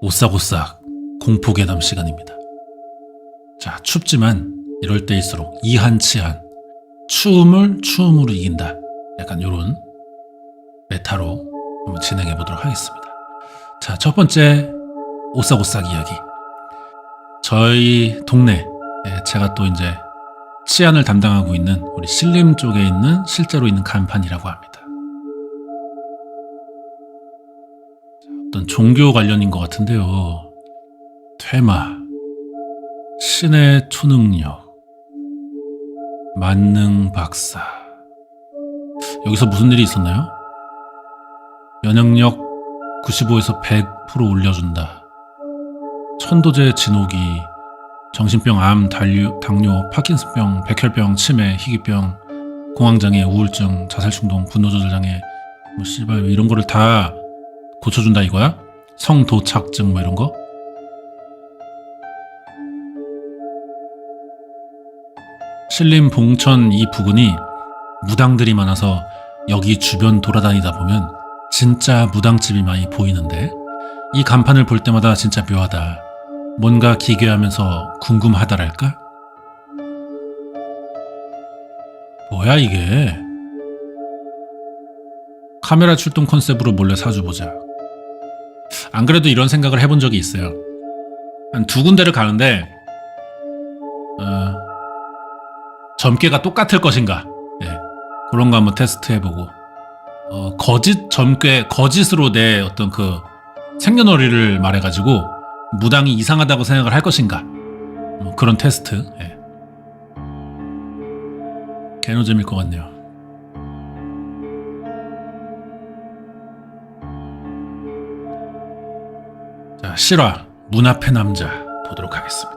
오싹오싹 공포괴담 시간입니다. 자, 춥지만 이럴 때일수록 이한치한 추움을 추움으로 이긴다. 약간 요런 메타로 한번 진행해 보도록 하겠습니다. 자, 첫 번째 오싹오싹 이야기. 저희 동네, 제가 또 이제 치안을 담당하고 있는 우리 신림 쪽에 있는 실제로 있는 간판이라고 합니다. 어떤 종교 관련인 것 같은데요. 퇴마, 신의 초능력, 만능 박사. 여기서 무슨 일이 있었나요? 면역력 95에서 100% 올려준다. 천도제 진호기, 정신병, 암, 당뇨, 파킨슨병, 백혈병, 치매, 희귀병, 공황장애, 우울증, 자살충동, 분노조절장애, 뭐 씨발 이런 거를 다 고쳐준다 이거야? 성도착증 뭐 이런 거? 신림 봉천 이 부근이 무당들이 많아서 여기 주변 돌아다니다 보면 진짜 무당집이 많이 보이는데 이 간판을 볼 때마다 진짜 묘하다. 뭔가 기괴하면서 궁금하다랄까? 뭐야 이게? 카메라 출동 컨셉으로 몰래 사주보자. 안 그래도 이런 생각을 해본 적이 있어요. 한 두 군데를 가는데 점괘가 똑같을 것인가? 그런 거 한번 테스트 해보고 거짓 점괘, 거짓으로 내 어떤 그 생년월일을 말해가지고 무당이 이상하다고 생각을 할 것인가? 그런 테스트. 개노잼일 것 같네요. 자, 실화 문 앞의 남자 보도록 하겠습니다.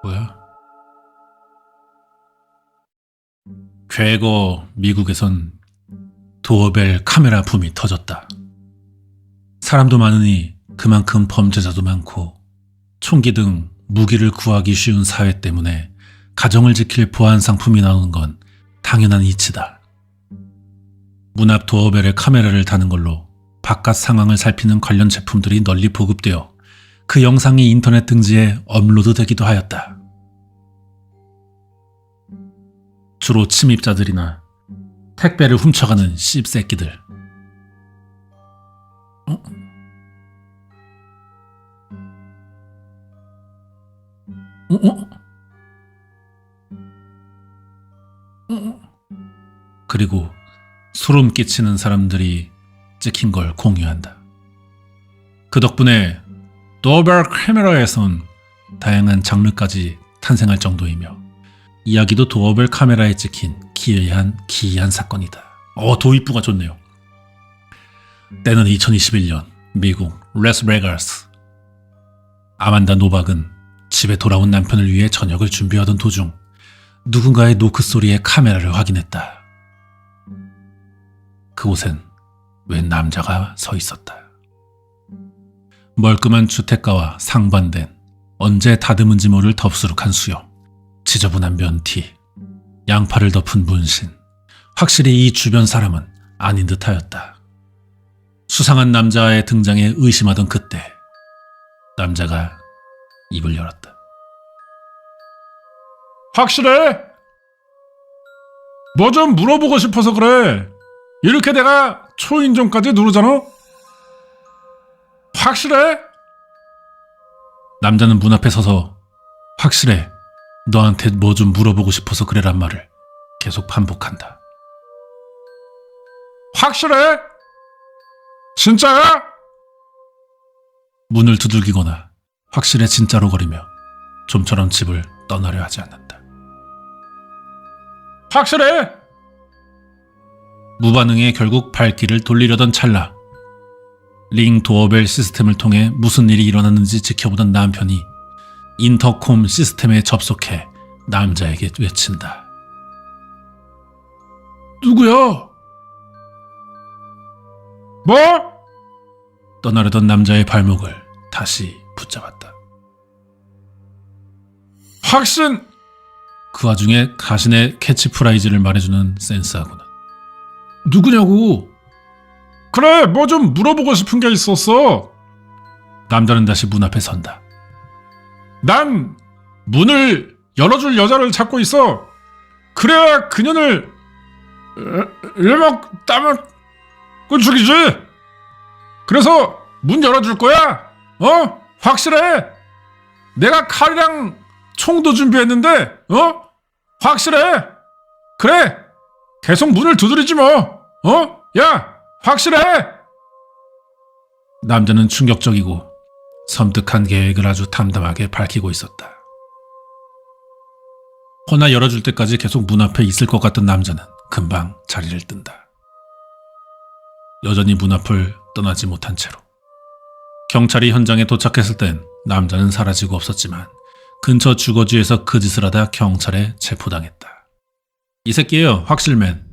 뭐야? 과거 미국에선 도어벨 카메라 붐이 터졌다. 사람도 많으니 그만큼 범죄자도 많고 총기 등 무기를 구하기 쉬운 사회 때문에 가정을 지킬 보안 상품이 나오는 건 당연한 이치다. 문 앞 도어벨에 카메라를 다는 걸로 바깥 상황을 살피는 관련 제품들이 널리 보급되어 그 영상이 인터넷 등지에 업로드되기도 하였다. 주로 침입자들이나 택배를 훔쳐가는 씹새끼들. 그리고 소름 끼치는 사람들이 찍힌 걸 공유한다. 그 덕분에 도어벨 카메라에선 다양한 장르까지 탄생할 정도이며 이야기도 도어벨 카메라에 찍힌 기이한 사건이다. 도입부가 좋네요. 때는 2021년 미국 라스베가스. 아만다 노박은 집에 돌아온 남편을 위해 저녁을 준비하던 도중 누군가의 노크 소리에 카메라를 확인했다. 그곳엔 웬 남자가 서 있었다. 멀끔한 주택가와 상반된 언제 다듬은지 모를 덥수룩한 수염, 지저분한 면티, 양팔을 덮은 문신. 확실히 이 주변 사람은 아닌 듯하였다. 수상한 남자의 등장에 의심하던 그때 남자가 입을 열었다. 확실해? 뭐 좀 물어보고 싶어서 그래. 이렇게 내가 초인종까지 누르잖아? 확실해? 남자는 문 앞에 서서 확실해. 너한테 뭐 좀 물어보고 싶어서 그래란 말을 계속 반복한다. 확실해? 진짜야? 문을 두들기거나 확실해 진짜로 거리며 좀처럼 집을 떠나려 하지 않는다. 확실해? 무반응에 결국 발길을 돌리려던 찰나 링 도어벨 시스템을 통해 무슨 일이 일어났는지 지켜보던 남편이 인터콤 시스템에 접속해 남자에게 외친다. 누구야? 뭐? 떠나려던 남자의 발목을 다시 붙잡았다. 확신 그 와중에 가신의 캐치프라이즈를 말해주는 센스하고는. 누구냐고? 그래, 뭐 좀 물어보고 싶은 게 있었어. 남자는 다시 문 앞에 선다. 난 문을 열어줄 여자를 찾고 있어. 그래야 그년을 일막 따면 죽이지. 그래서 문 열어줄 거야. 확실해. 내가 칼이랑 총도 준비했는데 확실해. 그래, 계속 문을 두드리지 뭐. 야, 확실해. 남자는 충격적이고 섬뜩한 계획을 아주 담담하게 밝히고 있었다. 허나 열어줄 때까지 계속 문 앞에 있을 것 같던 남자는 금방 자리를 뜬다. 여전히 문 앞을 떠나지 못한 채로. 경찰이 현장에 도착했을 땐 남자는 사라지고 없었지만 근처 주거지에서 그 짓을 하다 경찰에 체포당했다. 이 새끼예요, 확실맨.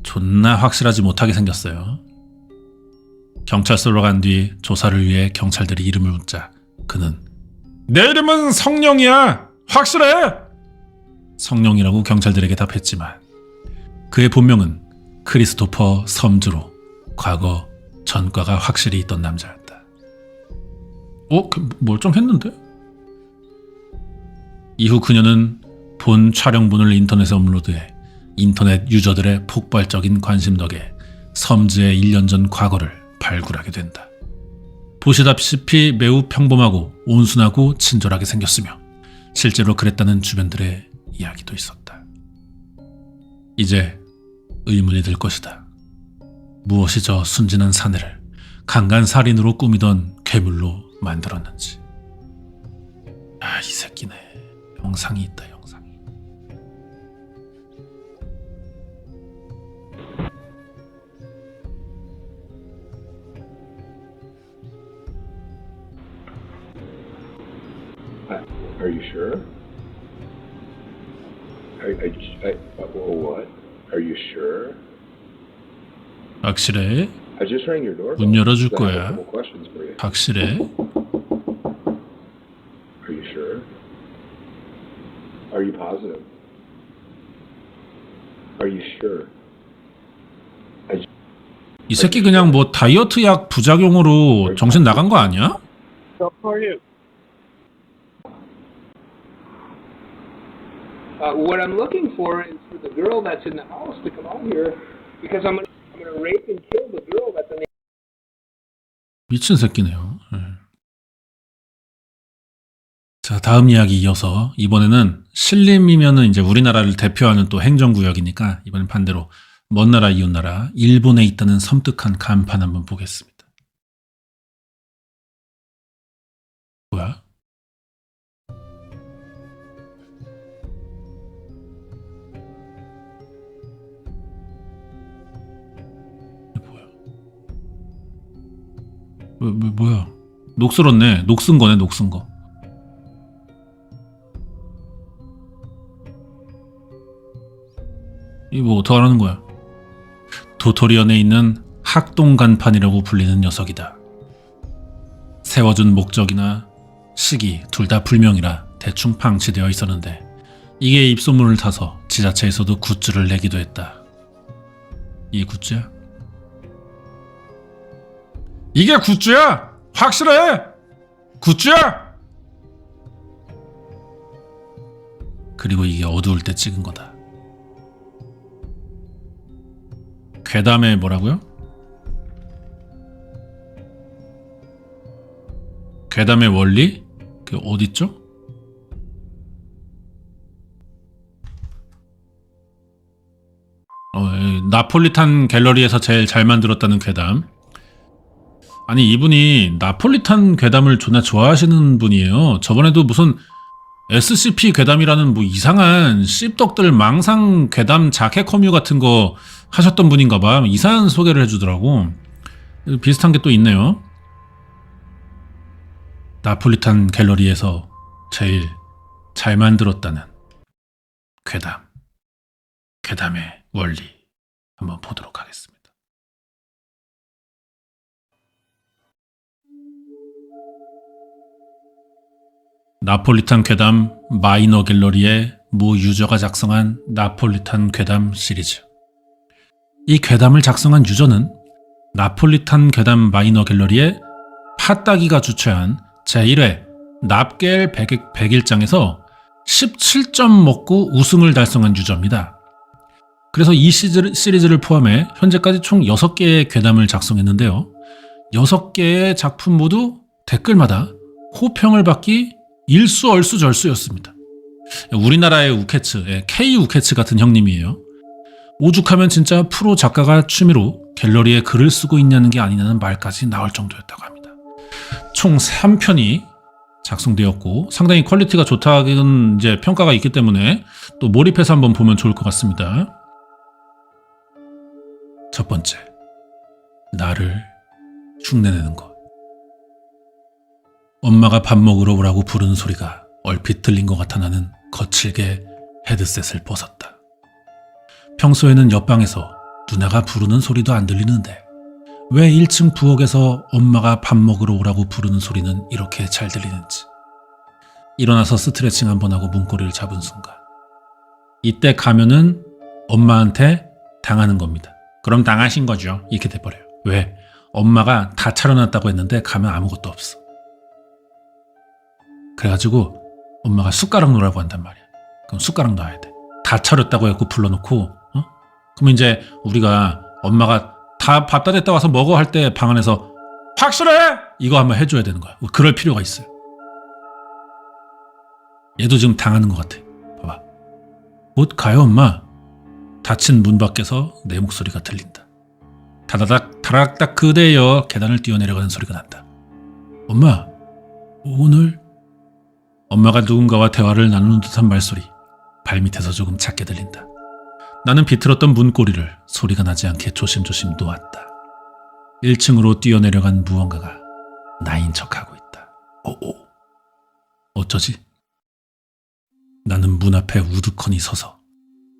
존나 확실하지 못하게 생겼어요. 경찰서로 간 뒤 조사를 위해 경찰들이 이름을 묻자 그는 내 이름은 성령이야. 확실해. 성령이라고 경찰들에게 답했지만 그의 본명은 크리스토퍼 섬즈로 과거 전과가 확실히 있던 남자였다. 멀쩡했는데? 이후 그녀는 본 촬영본을 인터넷에 업로드해 인터넷 유저들의 폭발적인 관심 덕에 섬즈의 1년 전 과거를 발굴하게 된다. 보시다시피 매우 평범하고 온순하고 친절하게 생겼으며 실제로 그랬다는 주변들의 이야기도 있었다. 이제 의문이 들 것이다. 무엇이 저 순진한 사내를 강간살인으로 꾸미던 괴물로 만들었는지. 이 새끼네. 영상이 있다, 영상이. Are you sure? What? Are you sure? 확실해? I just rang your doorbell. 문 열어줄 I have a 거야. couple questions for you. 확실해? Are you sure? Are you positive? Are you sure? 이 새끼 그냥 뭐 다이어트 약 부작용으로 정신 나간 거 아니야? How are you? What I'm looking for is for the girl that's in the house to come out here because I'm gonna rape and kill the girl that's in the. 미친 새끼네요. 자, 다음 이야기 이어서 이번에는 신림이면은 이제 우리나라를 대표하는 또 행정구역이니까 이번엔 반대로 먼 나라 이웃 나라 일본에 있다는 섬뜩한 간판 한번 보겠습니다. 뭐야? 뭐야? 녹슬었네. 녹슨 거네, 녹슨 거. 이 뭐 어떡하라는 거야? 도토리현에 있는 학동간판이라고 불리는 녀석이다. 세워준 목적이나 시기 둘 다 불명이라 대충 방치되어 있었는데 이게 입소문을 타서 지자체에서도 굿즈를 내기도 했다. 이게 굿즈야? 이게 굿즈야! 확실해! 굿즈야! 그리고 이게 어두울 때 찍은 거다. 괴담의 뭐라고요? 괴담의 원리? 그 어딨죠? 나폴리탄 갤러리에서 제일 잘 만들었다는 괴담. 아니 이분이 나폴리탄 괴담을 존나 좋아하시는 분이에요. 저번에도 무슨 SCP 괴담이라는 뭐 이상한 씹덕들 망상 괴담 자켓 커뮤 같은 거 하셨던 분인가 봐. 이상한 소개를 해주더라고. 비슷한 게 또 있네요. 나폴리탄 갤러리에서 제일 잘 만들었다는 괴담. 괴담의 원리 한번 보도록 하겠습니다. 나폴리탄 괴담 마이너 갤러리의 모 유저가 작성한 나폴리탄 괴담 시리즈. 이 괴담을 작성한 유저는 나폴리탄 괴담 마이너 갤러리의 팥따기가 주최한 제1회 납겔 100일장에서 17점 먹고 우승을 달성한 유저입니다. 그래서 이 시리즈를 포함해 현재까지 총 6개의 괴담을 작성했는데요. 6개의 작품 모두 댓글마다 호평을 받기 일수얼수절수였습니다. 우리나라의 우케츠, K 우케츠 같은 형님이에요. 오죽하면 진짜 프로 작가가 취미로 갤러리에 글을 쓰고 있냐는 게 아니냐는 말까지 나올 정도였다고 합니다. 총 3편이 작성되었고 상당히 퀄리티가 좋다는 이제 평가가 있기 때문에 또 몰입해서 한번 보면 좋을 것 같습니다. 첫 번째, 나를 흉내내는 것. 엄마가 밥 먹으러 오라고 부르는 소리가 얼핏 들린 것 같아 나는 거칠게 헤드셋을 벗었다. 평소에는 옆방에서 누나가 부르는 소리도 안 들리는데 왜 1층 부엌에서 엄마가 밥 먹으러 오라고 부르는 소리는 이렇게 잘 들리는지. 일어나서 스트레칭 한번 하고 문고리를 잡은 순간 이때 가면은 엄마한테 당하는 겁니다. 그럼 당하신 거죠. 이렇게 돼버려요. 왜? 엄마가 다 차려놨다고 했는데 가면 아무것도 없어. 그래가지고 엄마가 숟가락 놓으라고 한단 말이야. 그럼 숟가락 놔야 돼. 다 차렸다고 해갖고 불러놓고 그럼 이제 우리가 엄마가 다 밥 다 됐다 와서 먹어 할 때 방 안에서 확실해! 이거 한번 해줘야 되는 거야. 그럴 필요가 있어요. 얘도 지금 당하는 것 같아. 봐봐. 곧 가요 엄마. 닫힌 문 밖에서 내 목소리가 들린다. 다다닥 다락닥 그대여 계단을 뛰어내려가는 소리가 난다. 엄마, 오늘? 엄마가 누군가와 대화를 나누는 듯한 말소리. 발밑에서 조금 작게 들린다. 나는 비틀었던 문고리를 소리가 나지 않게 조심조심 놓았다. 1층으로 뛰어내려간 무언가가 나인 척하고 있다. 오오. 어쩌지? 나는 문 앞에 우두커니 서서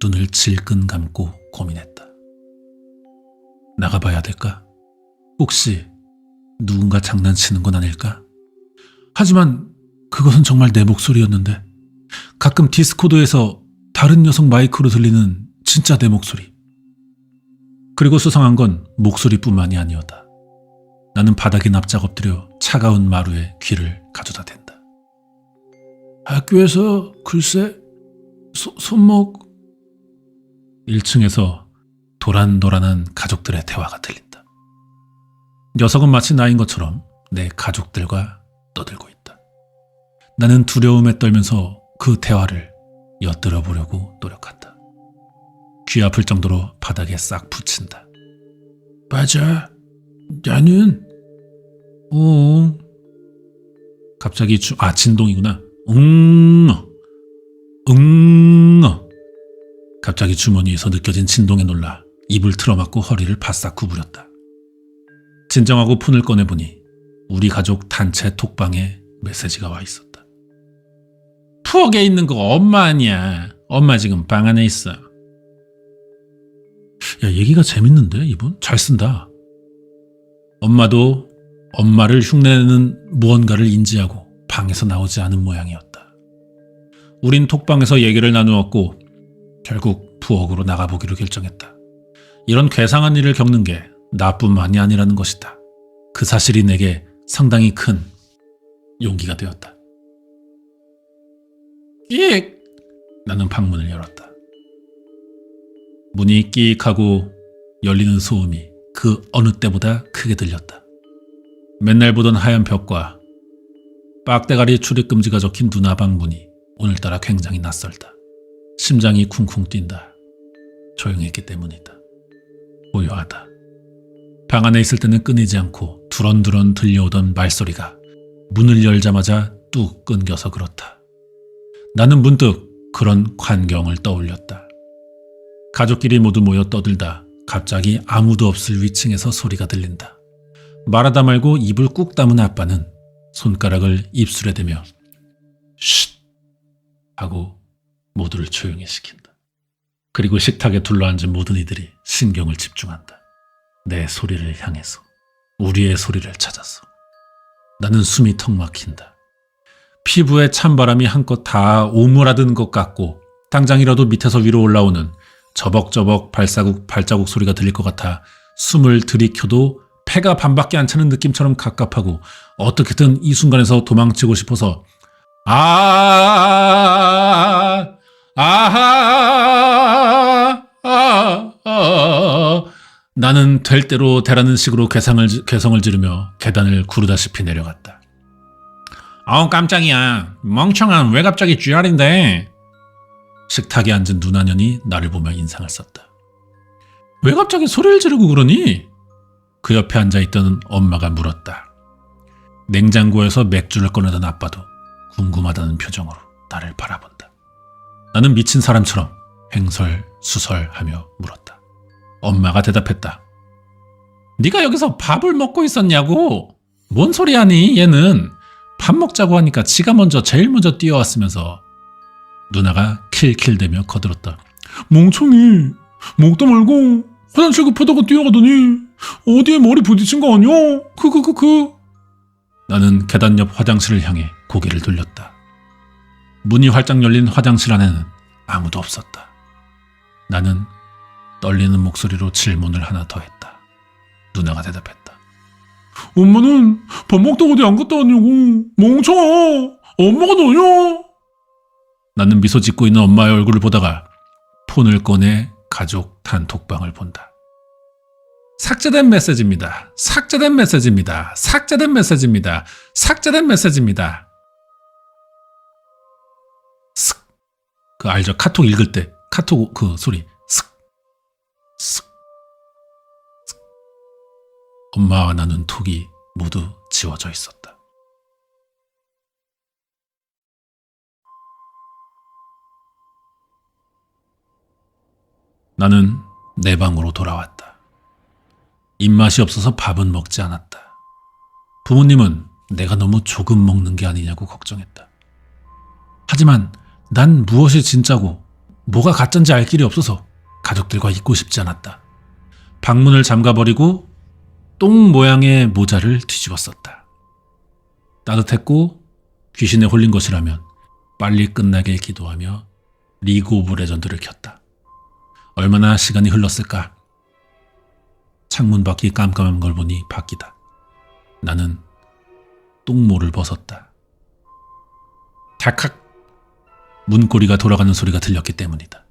눈을 질끈 감고 고민했다. 나가봐야 될까? 혹시 누군가 장난치는 건 아닐까? 하지만 그것은 정말 내 목소리였는데 가끔 디스코드에서 다른 여성 마이크로 들리는 진짜 내 목소리. 그리고 수상한 건 목소리뿐만이 아니었다. 나는 바닥에 납작 엎드려 차가운 마루에 귀를 가져다 댄다. 학교에서 글쎄 손목. 1층에서 도란도란한 가족들의 대화가 들린다. 녀석은 마치 나인 것처럼 내 가족들과 떠들고 있다. 나는 두려움에 떨면서 그 대화를 엿들어 보려고 노력한다. 귀 아플 정도로 바닥에 싹 붙인다. 맞아. 나는 갑자기 진동이구나. 갑자기 주머니에서 느껴진 진동에 놀라 입을 틀어막고 허리를 바싹 구부렸다. 진정하고 폰을 꺼내보니 우리 가족 단체 톡방에 메시지가 와 있었다. 부엌에 있는 거 엄마 아니야. 엄마 지금 방 안에 있어. 야, 얘기가 재밌는데 이분? 잘 쓴다. 엄마도 엄마를 흉내내는 무언가를 인지하고 방에서 나오지 않은 모양이었다. 우린 톡방에서 얘기를 나누었고 결국 부엌으로 나가보기로 결정했다. 이런 괴상한 일을 겪는 게 나뿐만이 아니라는 것이다. 그 사실이 내게 상당히 큰 용기가 되었다. 끼익! 나는 방문을 열었다. 문이 끼익하고 열리는 소음이 그 어느 때보다 크게 들렸다. 맨날 보던 하얀 벽과 빡대가리 출입금지가 적힌 누나 방 문이 오늘따라 굉장히 낯설다. 심장이 쿵쿵 뛴다. 조용했기 때문이다. 고요하다. 방 안에 있을 때는 끊이지 않고 두런두런 들려오던 말소리가 문을 열자마자 뚝 끊겨서 그렇다. 나는 문득 그런 광경을 떠올렸다. 가족끼리 모두 모여 떠들다 갑자기 아무도 없을 위층에서 소리가 들린다. 말하다 말고 입을 꾹 다문 아빠는 손가락을 입술에 대며 쉿 하고 모두를 조용히 시킨다. 그리고 식탁에 둘러앉은 모든 이들이 신경을 집중한다. 내 소리를 향해서, 우리의 소리를 찾아서. 나는 숨이 턱 막힌다. 피부에 찬바람이 한껏 다 오므라든 것 같고 당장이라도 밑에서 위로 올라오는 저벅저벅 발자국 소리가 들릴 것 같아 숨을 들이켜도 폐가 반밖에 안 차는 느낌처럼 갑갑하고 어떻게든 이 순간에서 도망치고 싶어서 나는 될 대로 되라는 식으로 괴성을 지르며 계단을 구르다시피 내려갔다. 깜짝이야. 멍청한 왜 갑자기 쥐알인데. 식탁에 앉은 누나년이 나를 보며 인상을 썼다. 왜 갑자기 소리를 지르고 그러니? 그 옆에 앉아있던 엄마가 물었다. 냉장고에서 맥주를 꺼내던 아빠도 궁금하다는 표정으로 나를 바라본다. 나는 미친 사람처럼 횡설수설하며 물었다. 엄마가 대답했다. 네가 여기서 밥을 먹고 있었냐고? 뭔 소리 하니 얘는? 밥 먹자고 하니까 지가 제일 먼저 뛰어왔으면서. 누나가 킬킬대며 거들었다. 멍청이, 먹다 말고 화장실 급하다고 뛰어가더니 어디에 머리 부딪힌 거 아니야? 나는 계단 옆 화장실을 향해 고개를 돌렸다. 문이 활짝 열린 화장실 안에는 아무도 없었다. 나는 떨리는 목소리로 질문을 하나 더 했다. 누나가 대답했다. 엄마는 밥 먹다 어디 안 갔다 왔냐고. 멍청아, 엄마가 너냐? 나는 미소 짓고 있는 엄마의 얼굴을 보다가 폰을 꺼내 가족 단톡방을 본다. 삭제된 메시지입니다. 삭제된 메시지입니다. 삭제된 메시지입니다. 삭제된 메시지입니다. 슥. 알죠? 카톡 읽을 때 카톡 그 소리. 슥. 슥. 슥. 엄마와 나는 톡이 모두 지워져 있었다. 나는 내 방으로 돌아왔다. 입맛이 없어서 밥은 먹지 않았다. 부모님은 내가 너무 조금 먹는 게 아니냐고 걱정했다. 하지만 난 무엇이 진짜고 뭐가 가짜인지 알 길이 없어서 가족들과 있고 싶지 않았다. 방문을 잠가버리고 똥 모양의 모자를 뒤집었었다. 따뜻했고 귀신에 홀린 것이라면 빨리 끝나게 기도하며 리그 오브 레전드를 켰다. 얼마나 시간이 흘렀을까? 창문 밖이 깜깜한 걸 보니 밖이다. 나는 똥모를 벗었다. 달칵! 문고리가 돌아가는 소리가 들렸기 때문이다.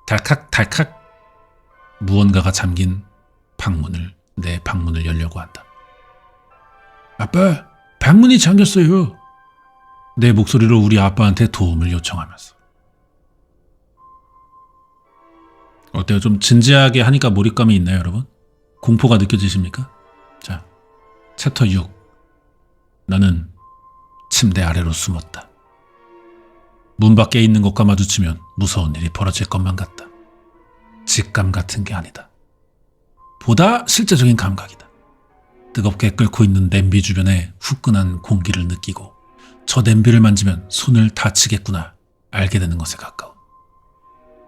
달칵 달칵! 무언가가 잠긴 내 방문을 열려고 한다. 아빠, 방문이 잠겼어요. 내 목소리로 우리 아빠한테 도움을 요청하면서. 어때요? 좀 진지하게 하니까 몰입감이 있나요, 여러분? 공포가 느껴지십니까? 자, 챕터 6. 나는 침대 아래로 숨었다. 문 밖에 있는 것과 마주치면 무서운 일이 벌어질 것만 같다. 직감 같은 게 아니다. 보다 실제적인 감각이다. 뜨겁게 끓고 있는 냄비 주변에 후끈한 공기를 느끼고 저 냄비를 만지면 손을 다치겠구나 알게 되는 것에 가까워.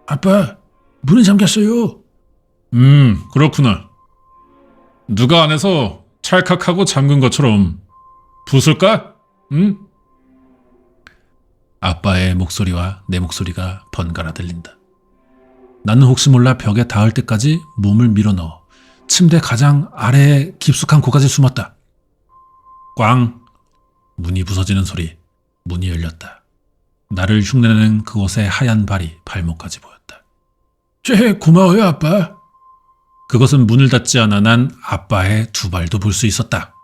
아빠, 문이 잠겼어요. 그렇구나. 누가 안에서 찰칵하고 잠근 것처럼 부술까? 응? 아빠의 목소리와 내 목소리가 번갈아 들린다. 나는 혹시 몰라 벽에 닿을 때까지 몸을 밀어넣어 침대 가장 아래에 깊숙한 곳까지 숨었다. 꽝! 문이 부서지는 소리. 문이 열렸다. 나를 흉내내는 그곳의 하얀 발이 발목까지 보였다. 고마워요, 아빠. 그것은 문을 닫지 않아 난 아빠의 두 발도 볼 수 있었다.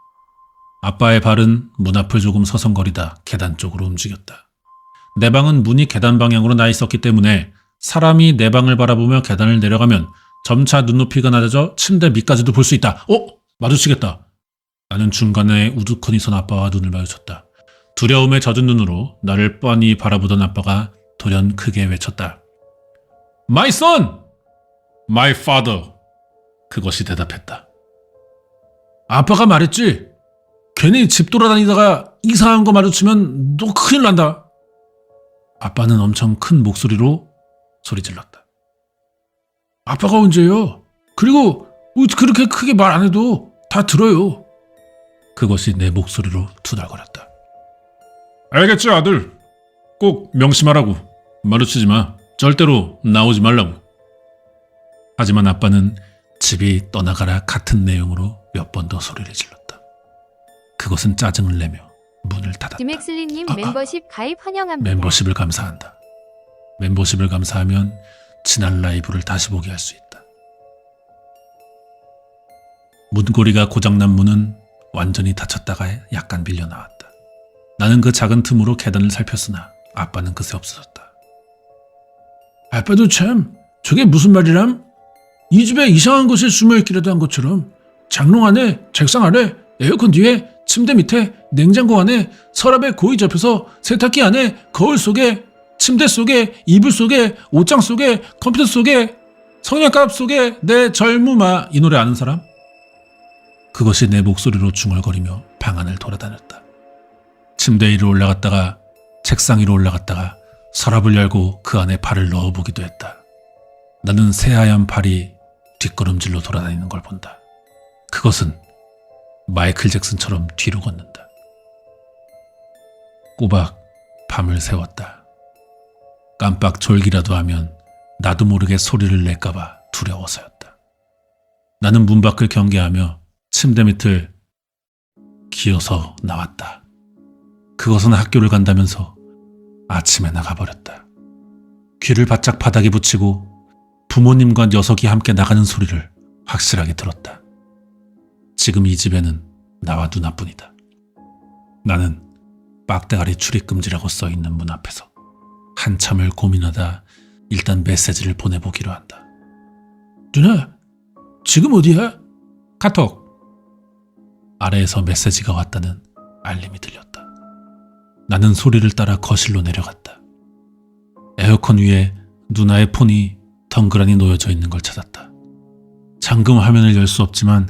아빠의 발은 문 앞을 조금 서성거리다 계단 쪽으로 움직였다. 내 방은 문이 계단 방향으로 나 있었기 때문에 사람이 내 방을 바라보며 계단을 내려가면 점차 눈높이가 낮아져 침대 밑까지도 볼 수 있다. 마주치겠다. 나는 중간에 우두커니 선 아빠와 눈을 마주쳤다. 두려움에 젖은 눈으로 나를 뻔히 바라보던 아빠가 돌연 크게 외쳤다. My son! My father! 그것이 대답했다. 아빠가 말했지? 괜히 집 돌아다니다가 이상한 거 마주치면 너 큰일 난다. 아빠는 엄청 큰 목소리로 소리 질렀다. 아빠가 언제요? 그리고 그렇게 크게 말 안 해도 다 들어요. 그것이 내 목소리로 투덜거렸다. 알겠지 아들. 꼭 명심하라고. 마주치지 마. 절대로 나오지 말라고. 하지만 아빠는 집이 떠나가라 같은 내용으로 몇 번 더 소리를 질렀다. 그것은 짜증을 내며 문을 닫았다. 지맥슬리님 멤버십 가입 환영합니다. 멤버십을 감사한다. 멤버십을 감사하면 지난 라이브를 다시 보게 할 수 있다. 문고리가 고장난 문은 완전히 닫혔다가 약간 밀려 나왔다. 나는 그 작은 틈으로 계단을 살폈으나 아빠는 그새 없어졌다. 아빠도 참 저게 무슨 말이람? 이 집에 이상한 곳에 숨어있기라도 한 것처럼 장롱 안에, 책상 아래, 에어컨 뒤에, 침대 밑에, 냉장고 안에, 서랍에 고이 접혀서 세탁기 안에, 거울 속에, 침대 속에, 이불 속에, 옷장 속에, 컴퓨터 속에, 성냥갑 속에 내 젊음아. 이 노래 아는 사람? 그것이 내 목소리로 중얼거리며 방 안을 돌아다녔다. 침대 위로 올라갔다가 책상 위로 올라갔다가 서랍을 열고 그 안에 발을 넣어보기도 했다. 나는 새하얀 발이 뒷걸음질로 돌아다니는 걸 본다. 그것은 마이클 잭슨처럼 뒤로 걷는다. 꼬박 밤을 새웠다. 깜빡 졸기라도 하면 나도 모르게 소리를 낼까봐 두려워서였다. 나는 문 밖을 경계하며 침대 밑을 기어서 나왔다. 그것은 학교를 간다면서 아침에 나가버렸다. 귀를 바짝 바닥에 붙이고 부모님과 녀석이 함께 나가는 소리를 확실하게 들었다. 지금 이 집에는 나와 누나뿐이다. 나는 빡대가리 출입금지라고 써있는 문 앞에서 한참을 고민하다 일단 메시지를 보내보기로 한다. 누나, 지금 어디야? 카톡. 아래에서 메시지가 왔다는 알림이 들렸다. 나는 소리를 따라 거실로 내려갔다. 에어컨 위에 누나의 폰이 덩그러니 놓여져 있는 걸 찾았다. 잠금 화면을 열 수 없지만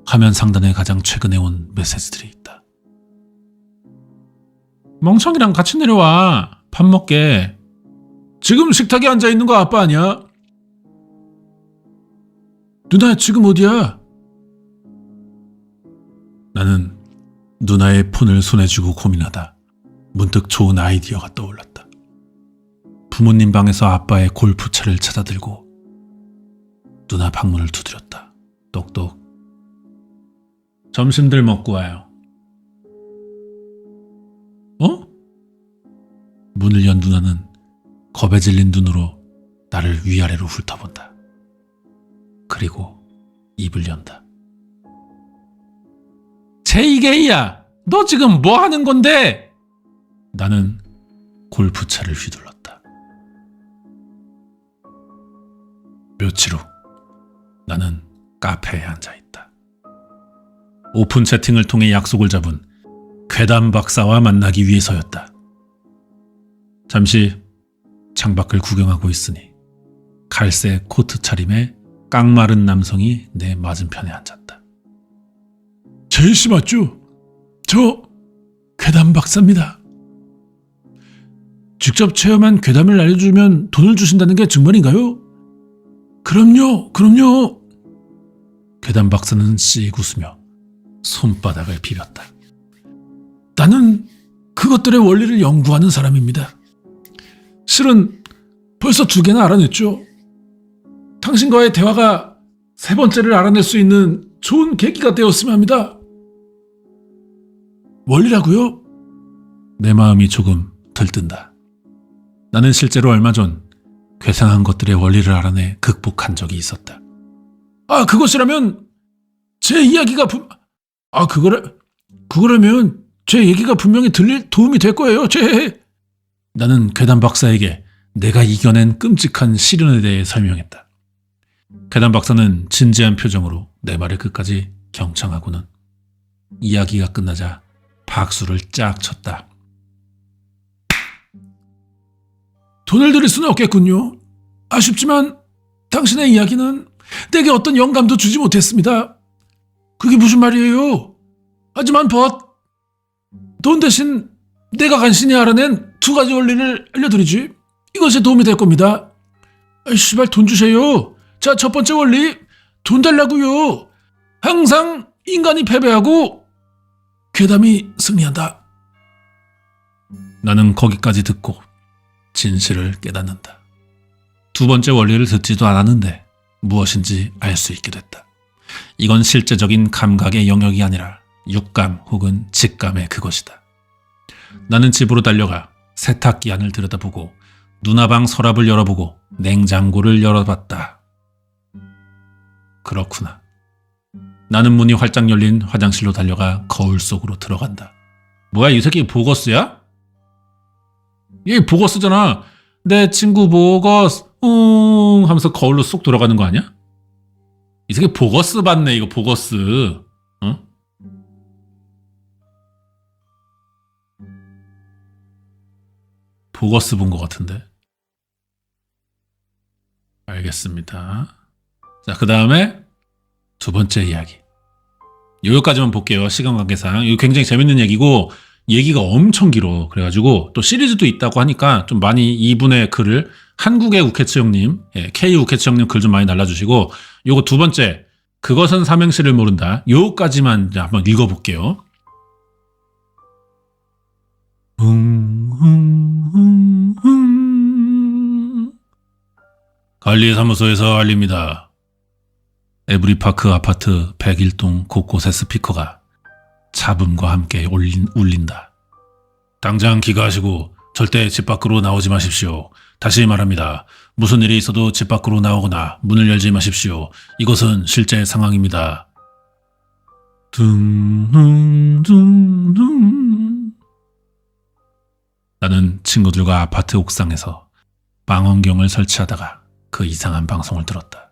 화면 상단에 가장 최근에 온 메시지들이 있다. 멍청이랑 같이 내려와. 밥 먹게. 지금 식탁에 앉아 있는 거 아빠 아니야? 누나 지금 어디야? 나는 누나의 폰을 손에 쥐고 고민하다 문득 좋은 아이디어가 떠올랐다. 부모님 방에서 아빠의 골프채를 찾아들고 누나 방문을 두드렸다. 똑똑. 점심들 먹고 와요. 어? 문을 연 누나는 겁에 질린 눈으로 나를 위아래로 훑어본다. 그리고 입을 연다. 제이게이야, 너 지금 뭐 하는 건데? 나는 골프채를 휘둘렀다. 며칠 후 나는 카페에 앉아있다. 오픈 채팅을 통해 약속을 잡은 괴담 박사와 만나기 위해서였다. 잠시 창밖을 구경하고 있으니 갈색 코트 차림의 깡마른 남성이 내 맞은편에 앉았다. 제이씨 맞죠? 저 괴담 박사입니다. 직접 체험한 괴담을 알려주면 돈을 주신다는 게 정말인가요? 그럼요, 그럼요. 괴담 박사는 씩 웃으며 손바닥을 비볐다. 나는 그것들의 원리를 연구하는 사람입니다. 실은 벌써 2개나 알아냈죠. 당신과의 대화가 3번째를 알아낼 수 있는 좋은 계기가 되었으면 합니다. 원리라고요? 내 마음이 조금 들뜬다. 나는 실제로 얼마 전 괴상한 것들의 원리를 알아내 극복한 적이 있었다. 아, 그것이라면 제 이야기가 그거라면 제 얘기가 분명히 들릴 도움이 될 거예요. 나는 괴담 박사에게 내가 이겨낸 끔찍한 시련에 대해 설명했다. 괴담 박사는 진지한 표정으로 내 말을 끝까지 경청하고는 이야기가 끝나자 박수를 쫙 쳤다. 돈을 드릴 수는 없겠군요. 아쉽지만 당신의 이야기는 내게 어떤 영감도 주지 못했습니다. 그게 무슨 말이에요? 하지만 돈 대신 내가 간신히 알아낸 2가지 원리를 알려드리지. 이것에 도움이 될 겁니다. 씨발 돈 주세요. 자, 첫 번째 원리, 돈 달라고요. 항상 인간이 패배하고 괴담이 승리한다. 나는 거기까지 듣고 진실을 깨닫는다. 두 번째 원리를 듣지도 않았는데 무엇인지 알 수 있게 됐다. 이건 실제적인 감각의 영역이 아니라 육감 혹은 직감의 그것이다. 나는 집으로 달려가 세탁기 안을 들여다보고 누나방 서랍을 열어보고 냉장고를 열어봤다. 그렇구나. 나는 문이 활짝 열린 화장실로 달려가 거울 속으로 들어간다. 뭐야, 이 새끼 보거스야? 얘 보거스잖아. 내 친구 보거스 하면서 거울로 쏙 들어가는 거 아니야? 이 새끼 보거스 봤네. 이거 보거스. 어? 보거스 본 것 같은데. 알겠습니다. 자, 그 다음에 두 번째 이야기. 여기까지만 볼게요. 시간 관계상. 이거 굉장히 재밌는 얘기고 얘기가 엄청 길어. 그래가지고 또 시리즈도 있다고 하니까 좀 많이 이분의 글을 한국의 우케츠 형님, K 우케츠 형님 글 좀 많이 날라주시고 요거 두 번째 그것은 삼행시를 모른다. 요까지만 이제 한번 읽어볼게요. 관리사무소에서 알립니다. 에브리파크 아파트 101동 곳곳의 스피커가 잡음과 함께 울린다. 당장 귀가하시고 절대 집 밖으로 나오지 마십시오. 다시 말합니다. 무슨 일이 있어도 집 밖으로 나오거나 문을 열지 마십시오. 이것은 실제 상황입니다. 둥둥둥둥. 나는 친구들과 아파트 옥상에서 망원경을 설치하다가 그 이상한 방송을 들었다.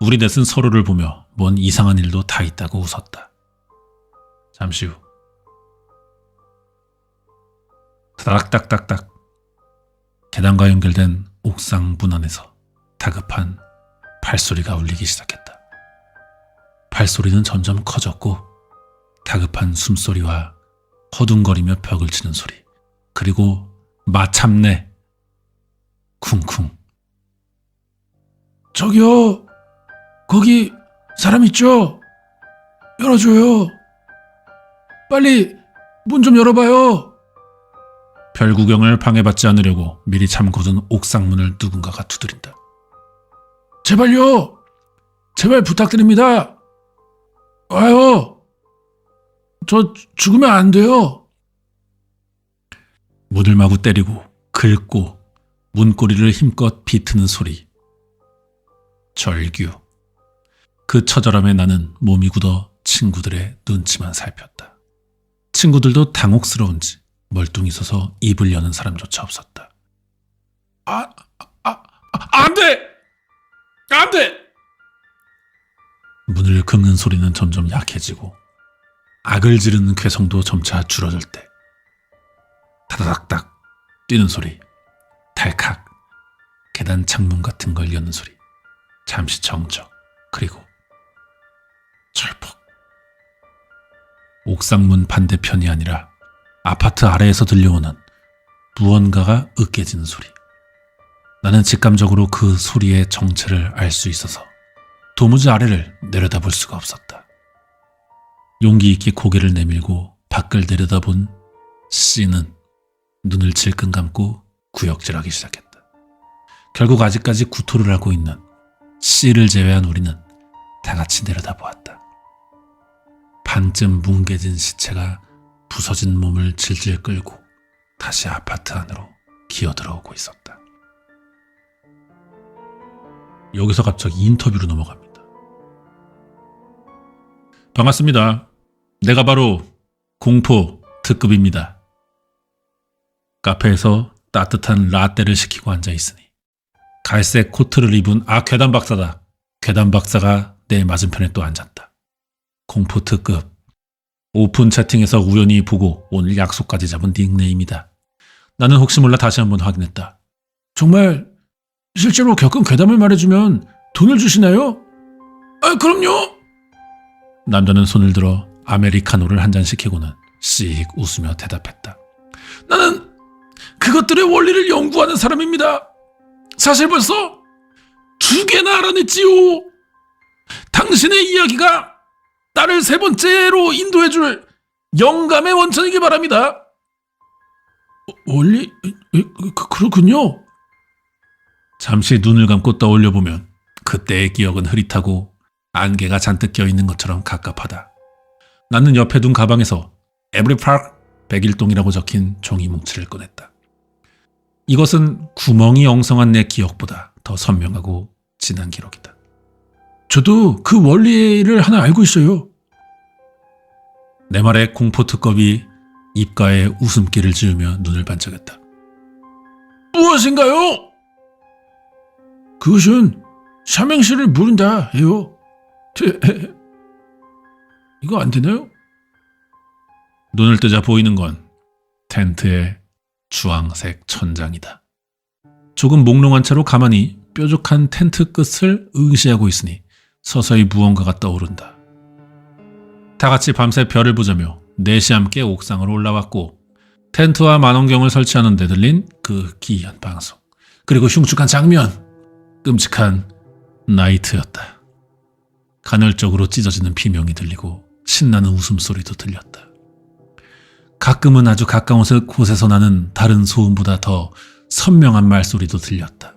우리 넷은 서로를 보며 뭔 이상한 일도 다 있다고 웃었다. 잠시 후 따닥딱딱딱 계단과 연결된 옥상 문 안에서 다급한 발소리가 울리기 시작했다. 발소리는 점점 커졌고 다급한 숨소리와 허둥거리며 벽을 치는 소리, 그리고 마참내 쿵쿵. 저기요, 거기 사람 있죠? 열어줘요. 빨리 문 좀 열어봐요. 별 구경을 방해받지 않으려고 미리 잠궈둔 옥상문을 누군가가 두드린다. 제발요. 제발 부탁드립니다. 와요. 저 죽으면 안 돼요. 문을 마구 때리고 긁고 문고리를 힘껏 비트는 소리. 절규. 그 처절함에 나는 몸이 굳어 친구들의 눈치만 살폈다. 친구들도 당혹스러운지 멀뚱히 서서 입을 여는 사람조차 없었다. 안 돼! 안 돼! 문을 긁는 소리는 점점 약해지고 악을 지르는 괴성도 점차 줄어들 때 타다닥닥 뛰는 소리, 탈칵 계단 창문 같은 걸 여는 소리, 잠시 정적, 그리고 철퍽. 옥상문 반대편이 아니라 아파트 아래에서 들려오는 무언가가 으깨지는 소리. 나는 직감적으로 그 소리의 정체를 알 수 있어서 도무지 아래를 내려다볼 수가 없었다. 용기 있게 고개를 내밀고 밖을 내려다본 C는 눈을 질끈 감고 구역질하기 시작했다. 결국 아직까지 구토를 하고 있는 C를 제외한 우리는 다 같이 내려다보았다. 반쯤 뭉개진 시체가 부서진 몸을 질질 끌고 다시 아파트 안으로 기어들어오고 있었다. 여기서 갑자기 인터뷰로 넘어갑니다. 반갑습니다. 내가 바로 공포 특급입니다. 카페에서 따뜻한 라떼를 시키고 앉아있으니 갈색 코트를 입은 괴담 박사다. 괴담 박사가 내 맞은편에 또 앉았다. 공포 특급. 오픈 채팅에서 우연히 보고 오늘 약속까지 잡은 닉네임이다. 나는 혹시 몰라 다시 한번 확인했다. 정말 실제로 겪은 괴담을 말해주면 돈을 주시나요? 그럼요. 남자는 손을 들어 아메리카노를 한 잔 시키고는 씩 웃으며 대답했다. 나는 그것들의 원리를 연구하는 사람입니다. 사실 벌써 2개나 알아냈지요. 당신의 이야기가 나를 3번째로 인도해줄 영감의 원천이기 바랍니다. 원리? 그렇군요. 잠시 눈을 감고 떠올려 보면 그때의 기억은 흐릿하고 안개가 잔뜩 껴있는 것처럼 갑갑하다. 나는 옆에 둔 가방에서 에브리 파크 101동이라고 적힌 종이 뭉치를 꺼냈다. 이것은 구멍이 엉성한 내 기억보다 더 선명하고 진한 기록이다. 저도 그 원리를 하나 알고 있어요. 내 말에 공포특급이 입가에 웃음기를 지으며 눈을 반짝였다. 무엇인가요? 그것은 삼행시를 모른다 해요. 이거 안 되나요? 눈을 뜨자 보이는 건 텐트의 주황색 천장이다. 조금 몽롱한 채로 가만히 뾰족한 텐트 끝을 응시하고 있으니 서서히 무언가가 떠오른다. 다 같이 밤새 별을 보자며 넷이 함께 옥상으로 올라왔고 텐트와 만원경을 설치하는 데 들린 그 기이한 방송, 그리고 흉측한 장면, 끔찍한 나이트였다. 간헐적으로 찢어지는 비명이 들리고 신나는 웃음소리도 들렸다. 가끔은 아주 가까운 곳에서 나는 다른 소음보다 더 선명한 말소리도 들렸다.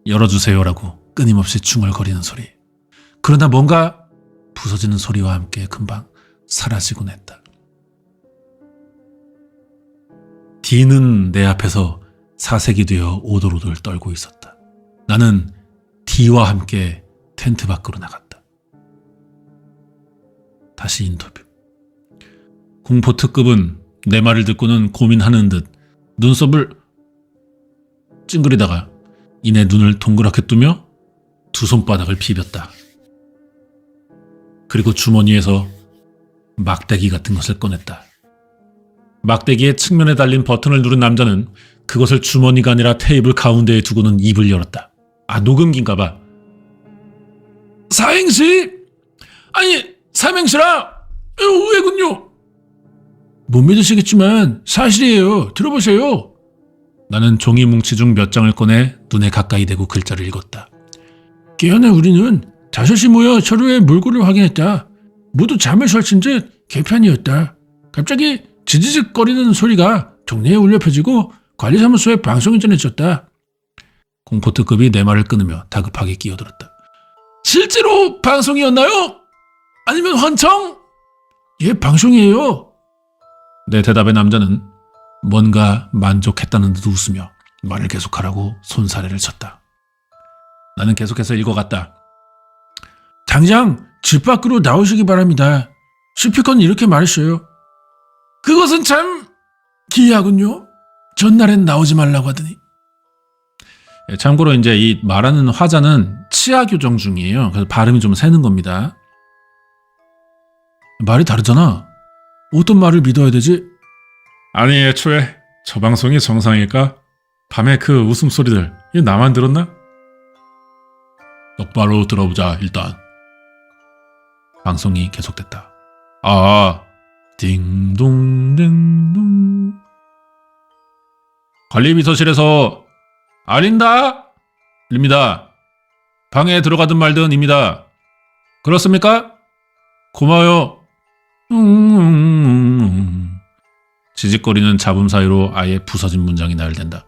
열어주세요라고 끊임없이 중얼거리는 소리. 그러나 뭔가 부서지는 소리와 함께 금방 사라지곤 했다. D는 내 앞에서 사색이 되어 오돌오돌 떨고 있었다. 나는 D와 함께 텐트 밖으로 나갔다. 다시 인터뷰. 공포특급은 내 말을 듣고는 고민하는 듯 눈썹을 찡그리다가 이내 눈을 동그랗게 뜨며 두 손바닥을 비볐다. 그리고 주머니에서 막대기 같은 것을 꺼냈다. 막대기의 측면에 달린 버튼을 누른 남자는 그것을 주머니가 아니라 테이블 가운데에 두고는 입을 열었다. 녹음기인가 봐. 사행시? 아니, 삼행시라! 왜군요? 못 믿으시겠지만 사실이에요. 들어보세요. 나는 종이 뭉치 중 몇 장을 꺼내 눈에 가까이 대고 글자를 읽었다. 깨어난 우리는 다섯이 모여 서로의 몰골을 확인했다. 모두 잠을 설친 듯 개판이었다. 갑자기 지지직거리는 소리가 동네에 울려 퍼지고 관리사무소에 방송이 전해졌다. 공포특급이 내 말을 끊으며 다급하게 끼어들었다. 실제로 방송이었나요? 아니면 환청? 예, 방송이에요. 내 대답에 남자는 뭔가 만족했다는 듯 웃으며 말을 계속하라고 손사래를 쳤다. 나는 계속해서 읽어갔다. 당장 집 밖으로 나오시기 바랍니다. 스피커는 이렇게 말했어요. 그것은 참 기이하군요. 전날엔 나오지 말라고 하더니. 참고로 이제 이 말하는 화자는 치아 교정 중이에요. 그래서 발음이 좀 새는 겁니다. 말이 다르잖아. 어떤 말을 믿어야 되지? 아니, 애초에 저 방송이 정상일까? 밤에 그 웃음소리들 이게 나만 들었나? 똑바로 들어보자. 일단 방송이 계속됐다. 딩동댕동. 관리비서실에서 알린다 입니다. 방에 들어가든 말든 입니다. 그렇습니까? 고마워요. 지직거리는 잡음 사이로 아예 부서진 문장이 나열된다.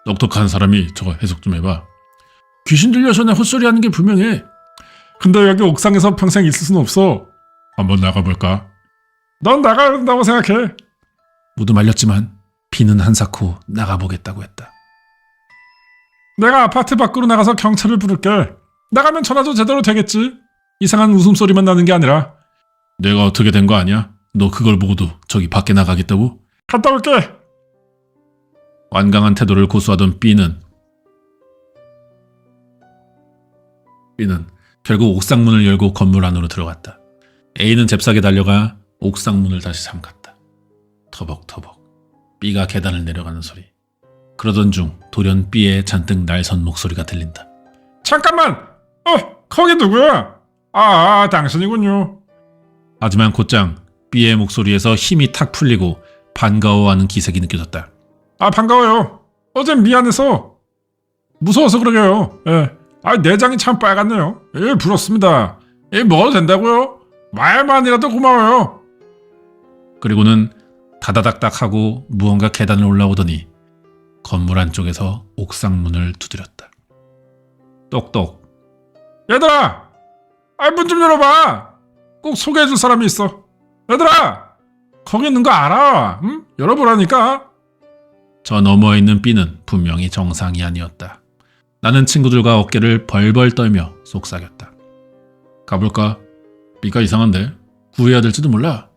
똑똑한 사람이 저거 해석 좀 해봐. 귀신 들려서 내 헛소리 하는 게 분명해. 근데 여기 옥상에서 평생 있을 수는 없어. 한번 나가볼까? 넌 나가야 된다고 생각해. 모두 말렸지만 비는 한사코 나가보겠다고 했다. 내가 아파트 밖으로 나가서 경찰을 부를게. 나가면 전화도 제대로 되겠지. 이상한 웃음소리만 나는 게 아니라. 내가 어떻게 된 거 아니야? 너 그걸 보고도 저기 밖에 나가겠다고? 갔다 올게. 완강한 태도를 고수하던 B는 결국 옥상문을 열고 건물 안으로 들어갔다. A는 잽싸게 달려가 옥상문을 다시 잠갔다. 터벅터벅 B가 계단을 내려가는 소리. 그러던 중 돌연 B의 잔뜩 날선 목소리가 들린다. 잠깐만! 거기 누구야? 당신이군요. 하지만 곧장 B의 목소리에서 힘이 탁 풀리고 반가워하는 기색이 느껴졌다. 반가워요. 어젠 미안해서. 무서워서 그러게요. 내장이 참 빨갛네요. 부럽습니다. 먹어도 된다고요? 말만이라도 고마워요. 그리고는 다다닥닥 하고 무언가 계단을 올라오더니 건물 안쪽에서 옥상 문을 두드렸다. 똑똑. 얘들아! 문 좀 열어봐! 꼭 소개해줄 사람이 있어. 얘들아! 거기 있는 거 알아. 응? 열어보라니까. 저 너머에 있는 B는 분명히 정상이 아니었다. 나는 친구들과 어깨를 벌벌 떨며 속삭였다. 가볼까? B가 이상한데? 구해야 될지도 몰라.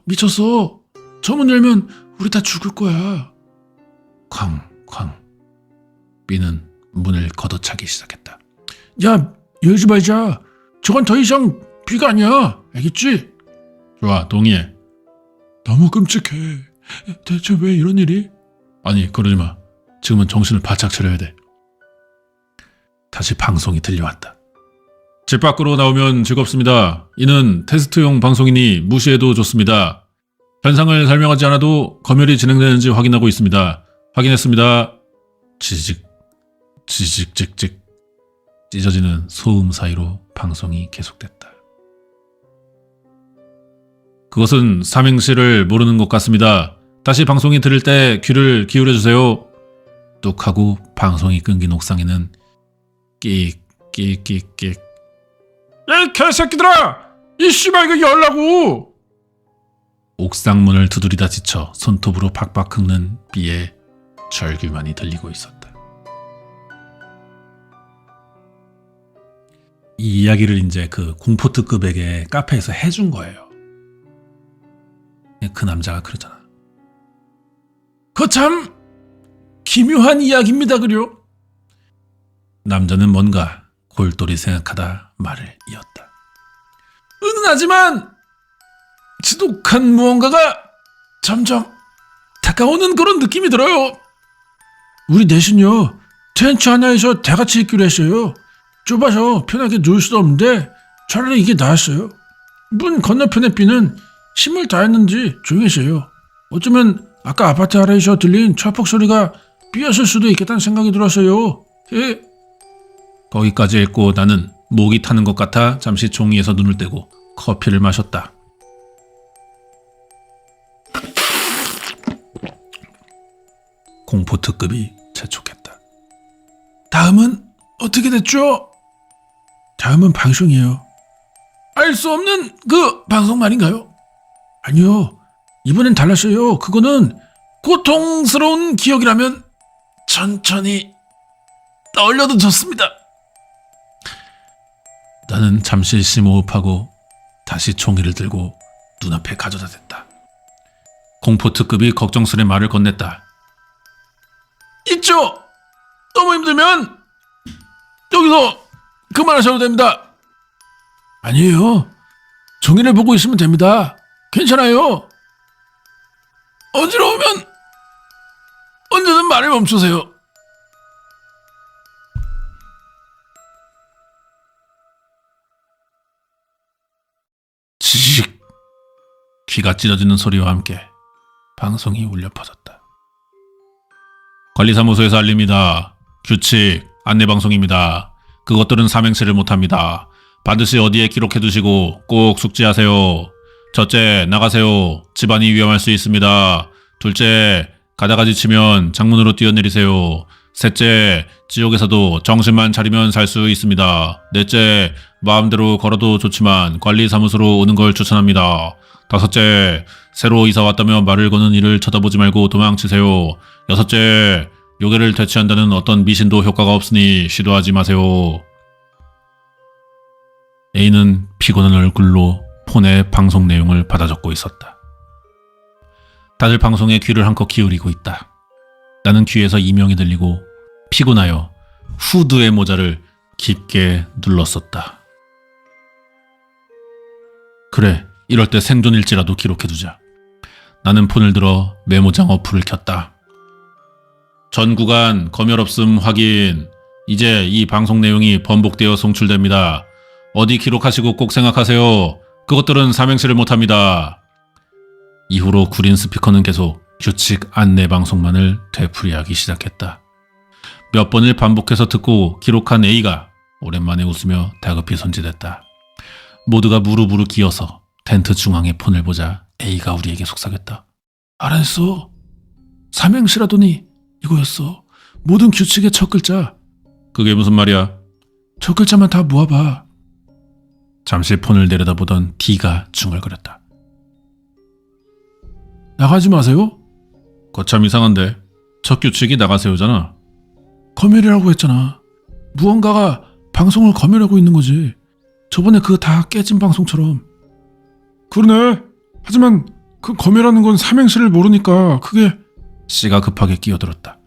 미쳤어. 저 문 열면 우리 다 죽을 거야. 쾅쾅. B는 문을 걷어차기 시작했다. 야, 열지 말자. 저건 더 이상 B가 아니야. 알겠지? 좋아, 동의해. 너무 끔찍해. 대체 왜 이런 일이? 아니, 그러지 마. 지금은 정신을 바짝 차려야 돼. 다시 방송이 들려왔다. 집 밖으로 나오면 즐겁습니다. 이는 테스트용 방송이니 무시해도 좋습니다. 현상을 설명하지 않아도 검열이 진행되는지 확인하고 있습니다. 확인했습니다. 지직, 지직직직. 찢어지는 소음 사이로 방송이 계속됐다. 그것은 삼행시를 모르는 것 같습니다. 다시 방송이 들을 때 귀를 기울여주세요. 뚝 하고 방송이 끊긴 옥상에는 끽끽끽끽. 야, 이 개새끼들아! 이 씨발 이거 열라고! 옥상 문을 두드리다 지쳐 손톱으로 박박 긁는 B의 절규만이 들리고 있었다. 이 이야기를 이제 그 공포특급에게 카페에서 해준 거예요. 그 남자가 그러잖아. 그거 참 기묘한 이야기입니다, 그려. 남자는 뭔가 골똘히 생각하다 말을 이었다. 은은하지만 지독한 무언가가 점점 다가오는 그런 느낌이 들어요. 우리 넷은요, 텐트 하나에서 다 같이 있기로 했어요. 좁아서 편하게 누울 수도 없는데 차라리 이게 나았어요. 문 건너편의 B는 힘을 다했는지 조용히 했어요. 어쩌면 아까 아파트 아래에서 들린 철폭 소리가 B였을 수도 있겠다는 생각이 들었어요. 예. 거기까지 했고 나는 목이 타는 것 같아 잠시 종이에서 눈을 떼고 커피를 마셨다. 공포특급이 재촉했다. 다음은 어떻게 됐죠? 다음은 방송이에요. 알 수 없는 그 방송 말인가요? 아니요. 이번엔 달랐어요. 그거는 고통스러운 기억이라면 천천히 떠올려도 좋습니다. 나는 잠시 심호흡하고 다시 종이를 들고 눈앞에 가져다 댔다. 공포특급이 걱정스레 말을 건넸다. 있죠? 너무 힘들면 여기서 그만하셔도 됩니다. 아니에요. 종이를 보고 있으면 됩니다. 괜찮아요. 어지러우면 언제든 말을 멈추세요. 지직. 귀가 찢어지는 소리와 함께 방송이 울려 퍼졌다. 관리사무소에서 알립니다. 규칙, 안내방송입니다. 그것들은 삼행시를 못합니다. 반드시 어디에 기록해두시고 꼭 숙지하세요. 첫째, 나가세요. 집안이 위험할 수 있습니다. 둘째, 가다가 지치면 창문으로 뛰어내리세요. 셋째, 지옥에서도 정신만 차리면 살 수 있습니다. 넷째, 마음대로 걸어도 좋지만 관리사무소로 오는 걸 추천합니다. 다섯째, 새로 이사 왔다며 말을 거는 이를 쳐다보지 말고 도망치세요. 여섯째, 요괴를 퇴치한다는 어떤 미신도 효과가 없으니 시도하지 마세요. A는 피곤한 얼굴로 폰에 방송 내용을 받아 적고 있었다. 다들 방송에 귀를 한껏 기울이고 있다. 나는 귀에서 이명이 들리고 피곤하여 후드의 모자를 깊게 눌렀었다. 그래, 이럴 때 생존일지라도 기록해두자. 나는 폰을 들어 메모장 어플을 켰다. 전 구간 검열 없음 확인. 이제 이 방송 내용이 번복되어 송출됩니다. 어디 기록하시고 꼭 생각하세요. 그것들은 삼행시를 못합니다. 이후로 구린 스피커는 계속 규칙 안내 방송만을 되풀이하기 시작했다. 몇 번을 반복해서 듣고 기록한 A가 오랜만에 웃으며 다급히 손짓했다. 모두가 무릎으로 기어서 텐트 중앙에 폰을 보자 A가 우리에게 속삭였다. 알았어. 삼행시라더니 이거였어. 모든 규칙의 첫 글자. 그게 무슨 말이야? 첫 글자만 다 모아봐. 잠시 폰을 내려다보던 D가 중얼거렸다. 나가지 마세요? 거참 이상한데. 첫 규칙이 나가세요잖아. 검열이라고 했잖아. 무언가가 방송을 검열하고 있는 거지. 저번에 그거 다 깨진 방송처럼. 그러네. 하지만 그 검열하는 건 삼행시를 모르니까 그게... C가 급하게 끼어들었다.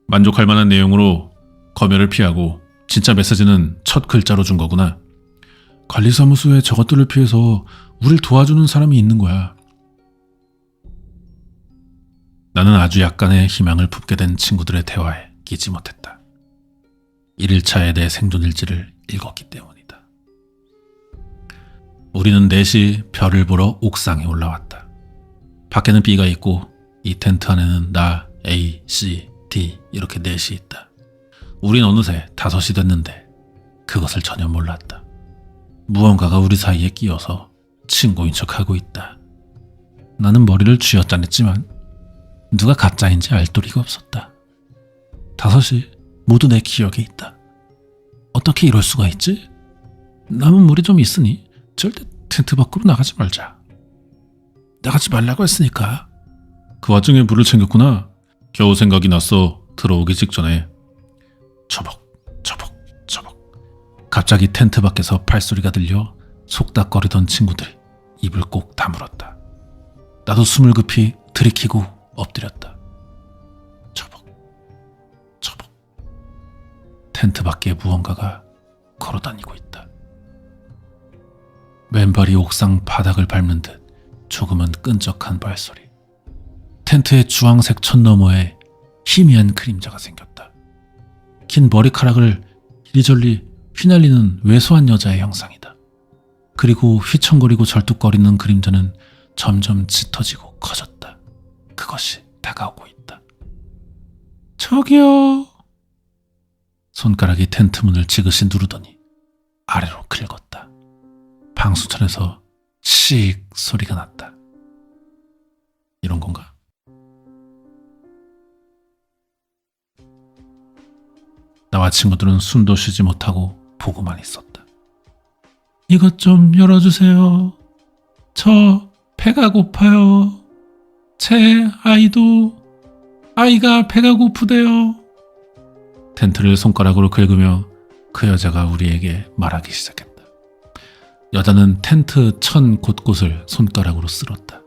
만족할 만한 내용으로 검열을 피하고 진짜 메시지는 첫 글자로 준 거구나. 관리사무소에 저것들을 피해서 우릴 도와주는 사람이 있는 거야. 나는 아주 약간의 희망을 품게 된 친구들의 대화에 끼지 못했다. 1일차에 내 생존일지를 읽었기 때문이다. 우리는 넷이 별을 보러 옥상에 올라왔다. 밖에는 B가 있고 이 텐트 안에는 나, A, C, D 이렇게 넷이 있다. 우린 어느새 5이 됐는데 그것을 전혀 몰랐다. 무언가가 우리 사이에 끼어서 친구인 척하고 있다. 나는 머리를 쥐어짜냈지만 누가 가짜인지 알 도리가 없었다. 5이 모두 내 기억에 있다. 어떻게 이럴 수가 있지? 남은 물이 좀 있으니 절대 텐트 밖으로 나가지 말자. 나가지 말라고 했으니까. 그 와중에 물을 챙겼구나. 겨우 생각이 났어. 들어오기 직전에. 처벅 처벅 처벅. 갑자기 텐트 밖에서 발소리가 들려 속닥거리던 친구들이 입을 꼭 다물었다. 나도 숨을 급히 들이키고 엎드렸다. 처벅 처벅. 텐트 밖에 무언가가 걸어다니고 있다. 맨발이 옥상 바닥을 밟는 듯 조금은 끈적한 발소리. 텐트의 주황색 천 너머에 희미한 그림자가 생겼다. 긴 머리카락을 이리저리 휘날리는 왜소한 여자의 형상이다. 그리고 휘청거리고 절뚝거리는 그림자는 점점 짙어지고 커졌다. 그것이 다가오고 있다. 저기요. 손가락이 텐트 문을 지그시 누르더니 아래로 긁었다. 방수천에서 씩 소리가 났다. 이런 건가? 나와 친구들은 숨도 쉬지 못하고 보고만 있었다. 이것 좀 열어주세요. 저 배가 고파요. 제 아이가 배가 고프대요. 텐트를 손가락으로 긁으며 그 여자가 우리에게 말하기 시작했다. 여자는 텐트 천 곳곳을 손가락으로 쓸었다.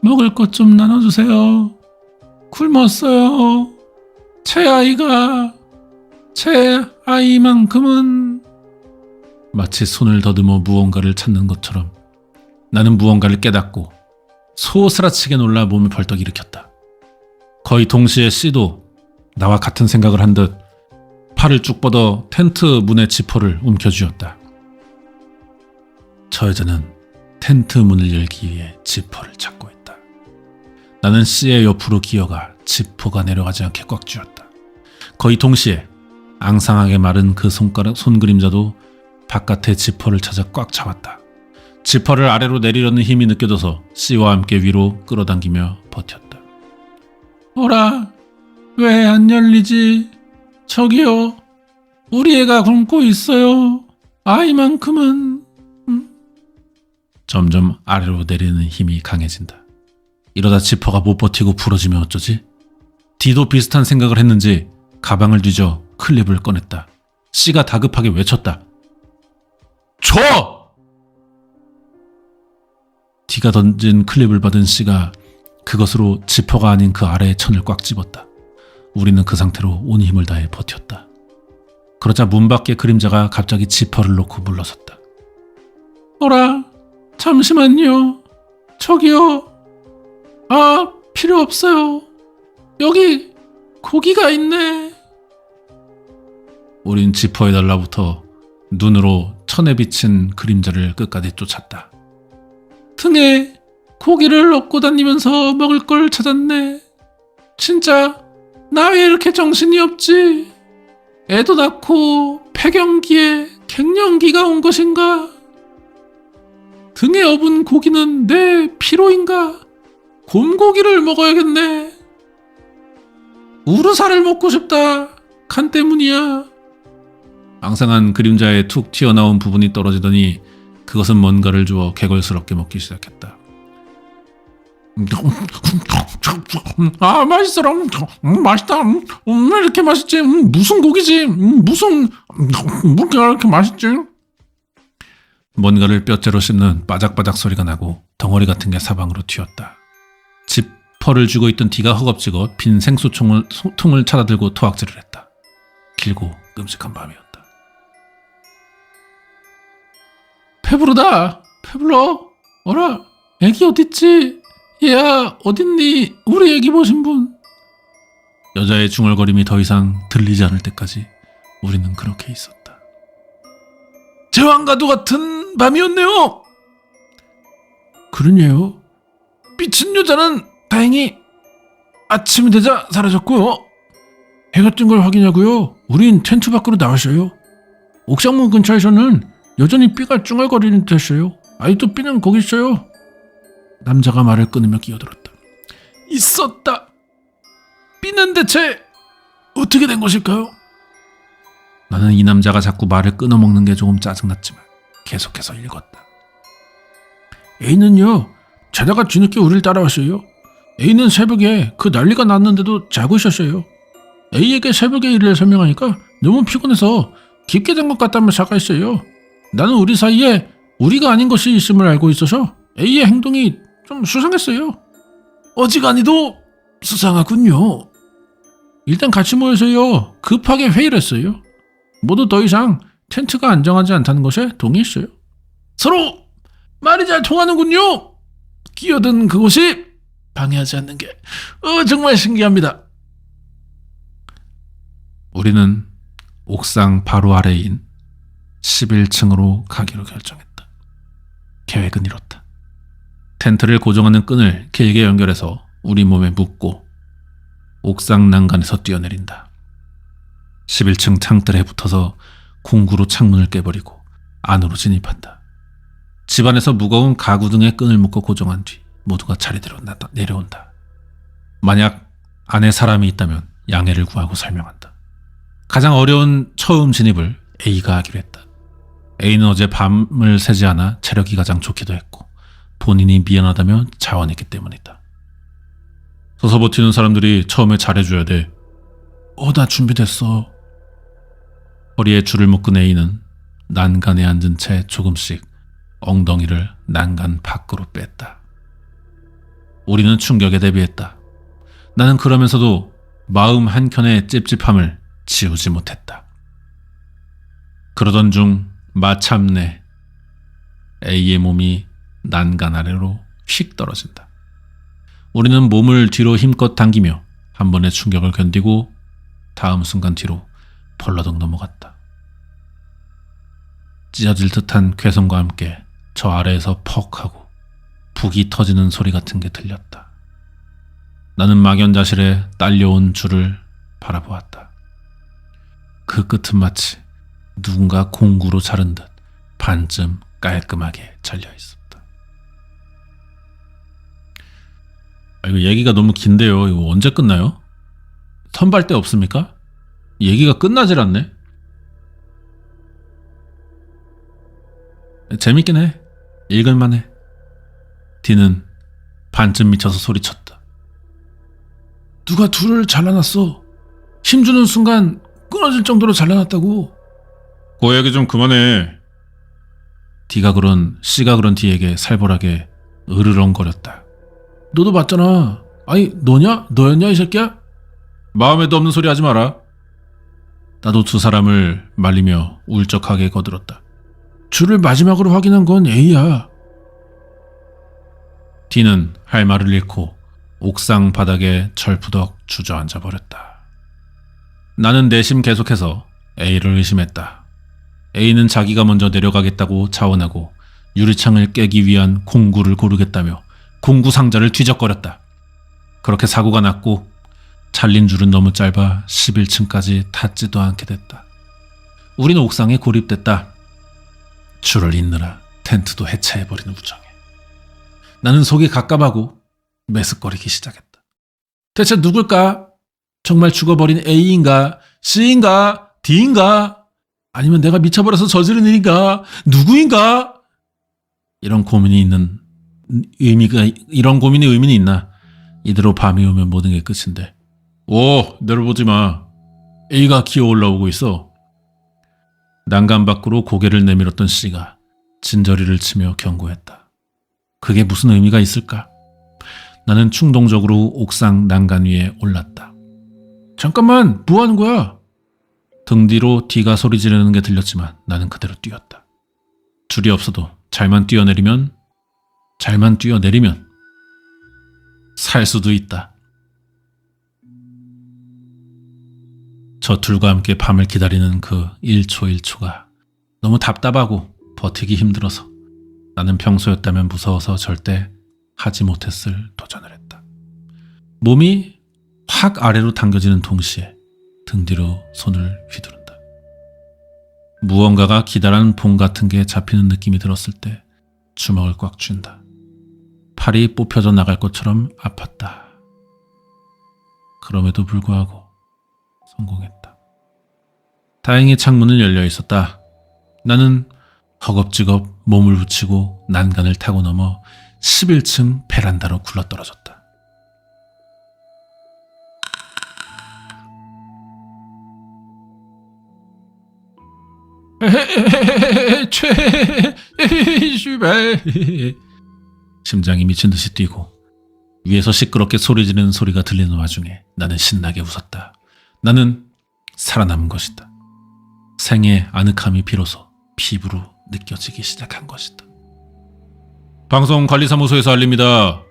먹을 것 좀 나눠주세요. 굶었어요. 제 아이만큼은. 마치 손을 더듬어 무언가를 찾는 것처럼 나는 무언가를 깨닫고 소스라치게 놀라 몸을 벌떡 일으켰다. 거의 동시에 C도 나와 같은 생각을 한 듯 팔을 쭉 뻗어 텐트 문의 지퍼를 움켜쥐었다. 저 여자는 텐트 문을 열기 위해 지퍼를 잡고 있다. 나는 C의 옆으로 기어가 지퍼가 내려가지 않게 꽉 쥐었다. 거의 동시에 앙상하게 마른 그 손 그림자도 바깥의 지퍼를 찾아 꽉 잡았다. 지퍼를 아래로 내리려는 힘이 느껴져서 C와 함께 위로 끌어당기며 버텼다. 어라, 왜 안 열리지? 저기요, 우리 애가 굶고 있어요. 아이만큼은. 점점 아래로 내리는 힘이 강해진다. 이러다 지퍼가 못 버티고 부러지면 어쩌지? D도 비슷한 생각을 했는지 가방을 뒤져 클립을 꺼냈다. C가 다급하게 외쳤다. 줘! D가 던진 클립을 받은 C가 그것으로 지퍼가 아닌 그 아래의 천을 꽉 집었다. 우리는 그 상태로 온 힘을 다해 버텼다. 그러자 문 밖의 그림자가 갑자기 지퍼를 놓고 물러섰다. 어라, 잠시만요. 저기요. 아, 필요 없어요. 여기 고기가 있네. 우린 지퍼에 달라붙어 눈으로 천에 비친 그림자를 끝까지 쫓았다. 등에 고기를 얻고 다니면서 먹을 걸 찾았네. 진짜 나 왜 이렇게 정신이 없지? 애도 낳고 폐경기에 갱년기가 온 것인가? 등에 업은 고기는 내 피로인가? 곰고기를 먹어야겠네. 우르사를 먹고 싶다. 간 때문이야. 앙상한 그림자에 툭 튀어나온 부분이 떨어지더니 그것은 뭔가를 주워 개걸스럽게 먹기 시작했다. 아, 맛있어라. 맛있다. 왜 이렇게 맛있지? 무슨 고기지? 무슨 뭐가 이렇게 맛있지? 뭔가를 뼈째로 씹는 바작바작 소리가 나고 덩어리 같은 게 사방으로 튀었다. 지퍼를 쥐고 있던 D가 허겁지겁 빈 생수통을 찾아들고 토악질을 했다. 길고 끔찍한 밤이었다. 배부르다. 배불러. 어라, 애기 어딨지? 얘야, 어딨니? 우리 애기 보신 분. 여자의 중얼거림이 더 이상 들리지 않을 때까지 우리는 그렇게 있었다. 제왕과도 같은 밤이었네요. 그러네요. 미친 여자는 다행히 아침이 되자 사라졌고요. 해가 뜬 걸 확인하고요. 우린 텐트 밖으로 나왔어요. 옥상문 근처에서는 여전히 삐가 쭝얼거리는 듯 했어요. 아직도 삐는 거기 있어요. 남자가 말을 끊으며 끼어들었다. 있었다. 삐는 대체 어떻게 된 것일까요? 나는 이 남자가 자꾸 말을 끊어먹는 게 조금 짜증났지만 계속해서 읽었다. A는요, 자다가 뒤늦게 우리를 따라왔어요. A는 새벽에 그 난리가 났는데도 자고 있었어요. A에게 새벽의 일을 설명하니까 너무 피곤해서 깊게 된 것 같다며 사과했어요. 나는 우리 사이에 우리가 아닌 것이 있음을 알고 있어서 A의 행동이 좀 수상했어요. 어지간히도 수상하군요. 일단 같이 모여서요, 급하게 회의를 했어요. 모두 더 이상 텐트가 안정하지 않다는 것에 동의했어요. 서로 말이 잘 통하는군요. 끼어든 그곳이 방해하지 않는 게 정말 신기합니다. 우리는 옥상 바로 아래인 11층으로 가기로 결정했다. 계획은 이렇다. 텐트를 고정하는 끈을 길게 연결해서 우리 몸에 묶고 옥상 난간에서 뛰어내린다. 11층 창틀에 붙어서 공구로 창문을 깨버리고 안으로 진입한다. 집안에서 무거운 가구 등에 끈을 묶어 고정한 뒤 모두가 차례대로 내려온다. 만약 안에 사람이 있다면 양해를 구하고 설명한다. 가장 어려운 처음 진입을 A가 하기로 했다. A는 어제 밤을 새지 않아 체력이 가장 좋기도 했고 본인이 미안하다며 자원했기 때문이다. 서서 버티는 사람들이 처음에 잘해줘야 돼. 나 준비됐어. 허리에 줄을 묶은 A는 난간에 앉은 채 조금씩 엉덩이를 난간 밖으로 뺐다. 우리는 충격에 대비했다. 나는 그러면서도 마음 한켠의 찝찝함을 지우지 못했다. 그러던 중 마침내 A의 몸이 난간 아래로 휙 떨어진다. 우리는 몸을 뒤로 힘껏 당기며 한 번의 충격을 견디고 다음 순간 뒤로 벌러덩 넘어갔다. 찢어질 듯한 괴성과 함께 저 아래에서 퍽 하고 북이 터지는 소리 같은 게 들렸다. 나는 막연자실에 딸려온 줄을 바라보았다. 그 끝은 마치 누군가 공구로 자른 듯 반쯤 깔끔하게 잘려 있었다. 이거 얘기가 너무 긴데요. 이거 언제 끝나요? 선발대 없습니까? 얘기가 끝나질 않네. 재밌긴 해. 읽을만해. D는 반쯤 미쳐서 소리쳤다. 누가 둘을 잘라놨어. 힘주는 순간 끊어질 정도로 잘라놨다고. 그 얘기 좀 그만해. D가 그런 C가 그런 D에게 살벌하게 으르렁거렸다. 너도 봤잖아. 아니 너냐? 너였냐 이 새끼야? 마음에도 없는 소리 하지 마라. 나도 두 사람을 말리며 울적하게 거들었다. 줄을 마지막으로 확인한 건 A야. D는 할 말을 잃고 옥상 바닥에 철푸덕 주저앉아 버렸다. 나는 내심 계속해서 A를 의심했다. A는 자기가 먼저 내려가겠다고 자원하고 유리창을 깨기 위한 공구를 고르겠다며 공구 상자를 뒤적거렸다. 그렇게 사고가 났고 잘린 줄은 너무 짧아 11층까지 닿지도 않게 됐다. 우리는 옥상에 고립됐다. 줄을 잇느라 텐트도 해체해버린 우정에. 나는 속이 갑갑하고 메스꺼리기 시작했다. 대체 누굴까? 정말 죽어버린 A인가? C인가? D인가? 아니면 내가 미쳐버려서 저지른 일인가? 누구인가? 이런 고민이 의미는 있나? 이대로 밤이 오면 모든 게 끝인데. 오, 내려보지 마. A가 기어 올라오고 있어. 난간 밖으로 고개를 내밀었던 C가 진저리를 치며 경고했다. 그게 무슨 의미가 있을까? 나는 충동적으로 옥상 난간 위에 올랐다. 잠깐만, 뭐 하는 거야? 등 뒤로 D가 소리 지르는 게 들렸지만 나는 그대로 뛰었다. 줄이 없어도 잘만 뛰어내리면 살 수도 있다. 저 둘과 함께 밤을 기다리는 그 1초 1초가 너무 답답하고 버티기 힘들어서 나는 평소였다면 무서워서 절대 하지 못했을 도전을 했다. 몸이 확 아래로 당겨지는 동시에 등 뒤로 손을 휘두른다. 무언가가 기다란 봉 같은 게 잡히는 느낌이 들었을 때 주먹을 꽉 쥔다. 팔이 뽑혀져 나갈 것처럼 아팠다. 그럼에도 불구하고 성공했다. 다행히 창문은 열려 있었다. 나는 허겁지겁 몸을 붙이고 난간을 타고 넘어 11층 베란다로 굴러떨어졌다. 심장이 미친 듯이 뛰고 위에서 시끄럽게 소리 지르는 소리가 들리는 와중에 나는 신나게 웃었다. 나는 살아남은 것이다. 생의 아늑함이 비로소 피부로 느껴지기 시작한 것이다. 방송관리사무소에서 알립니다.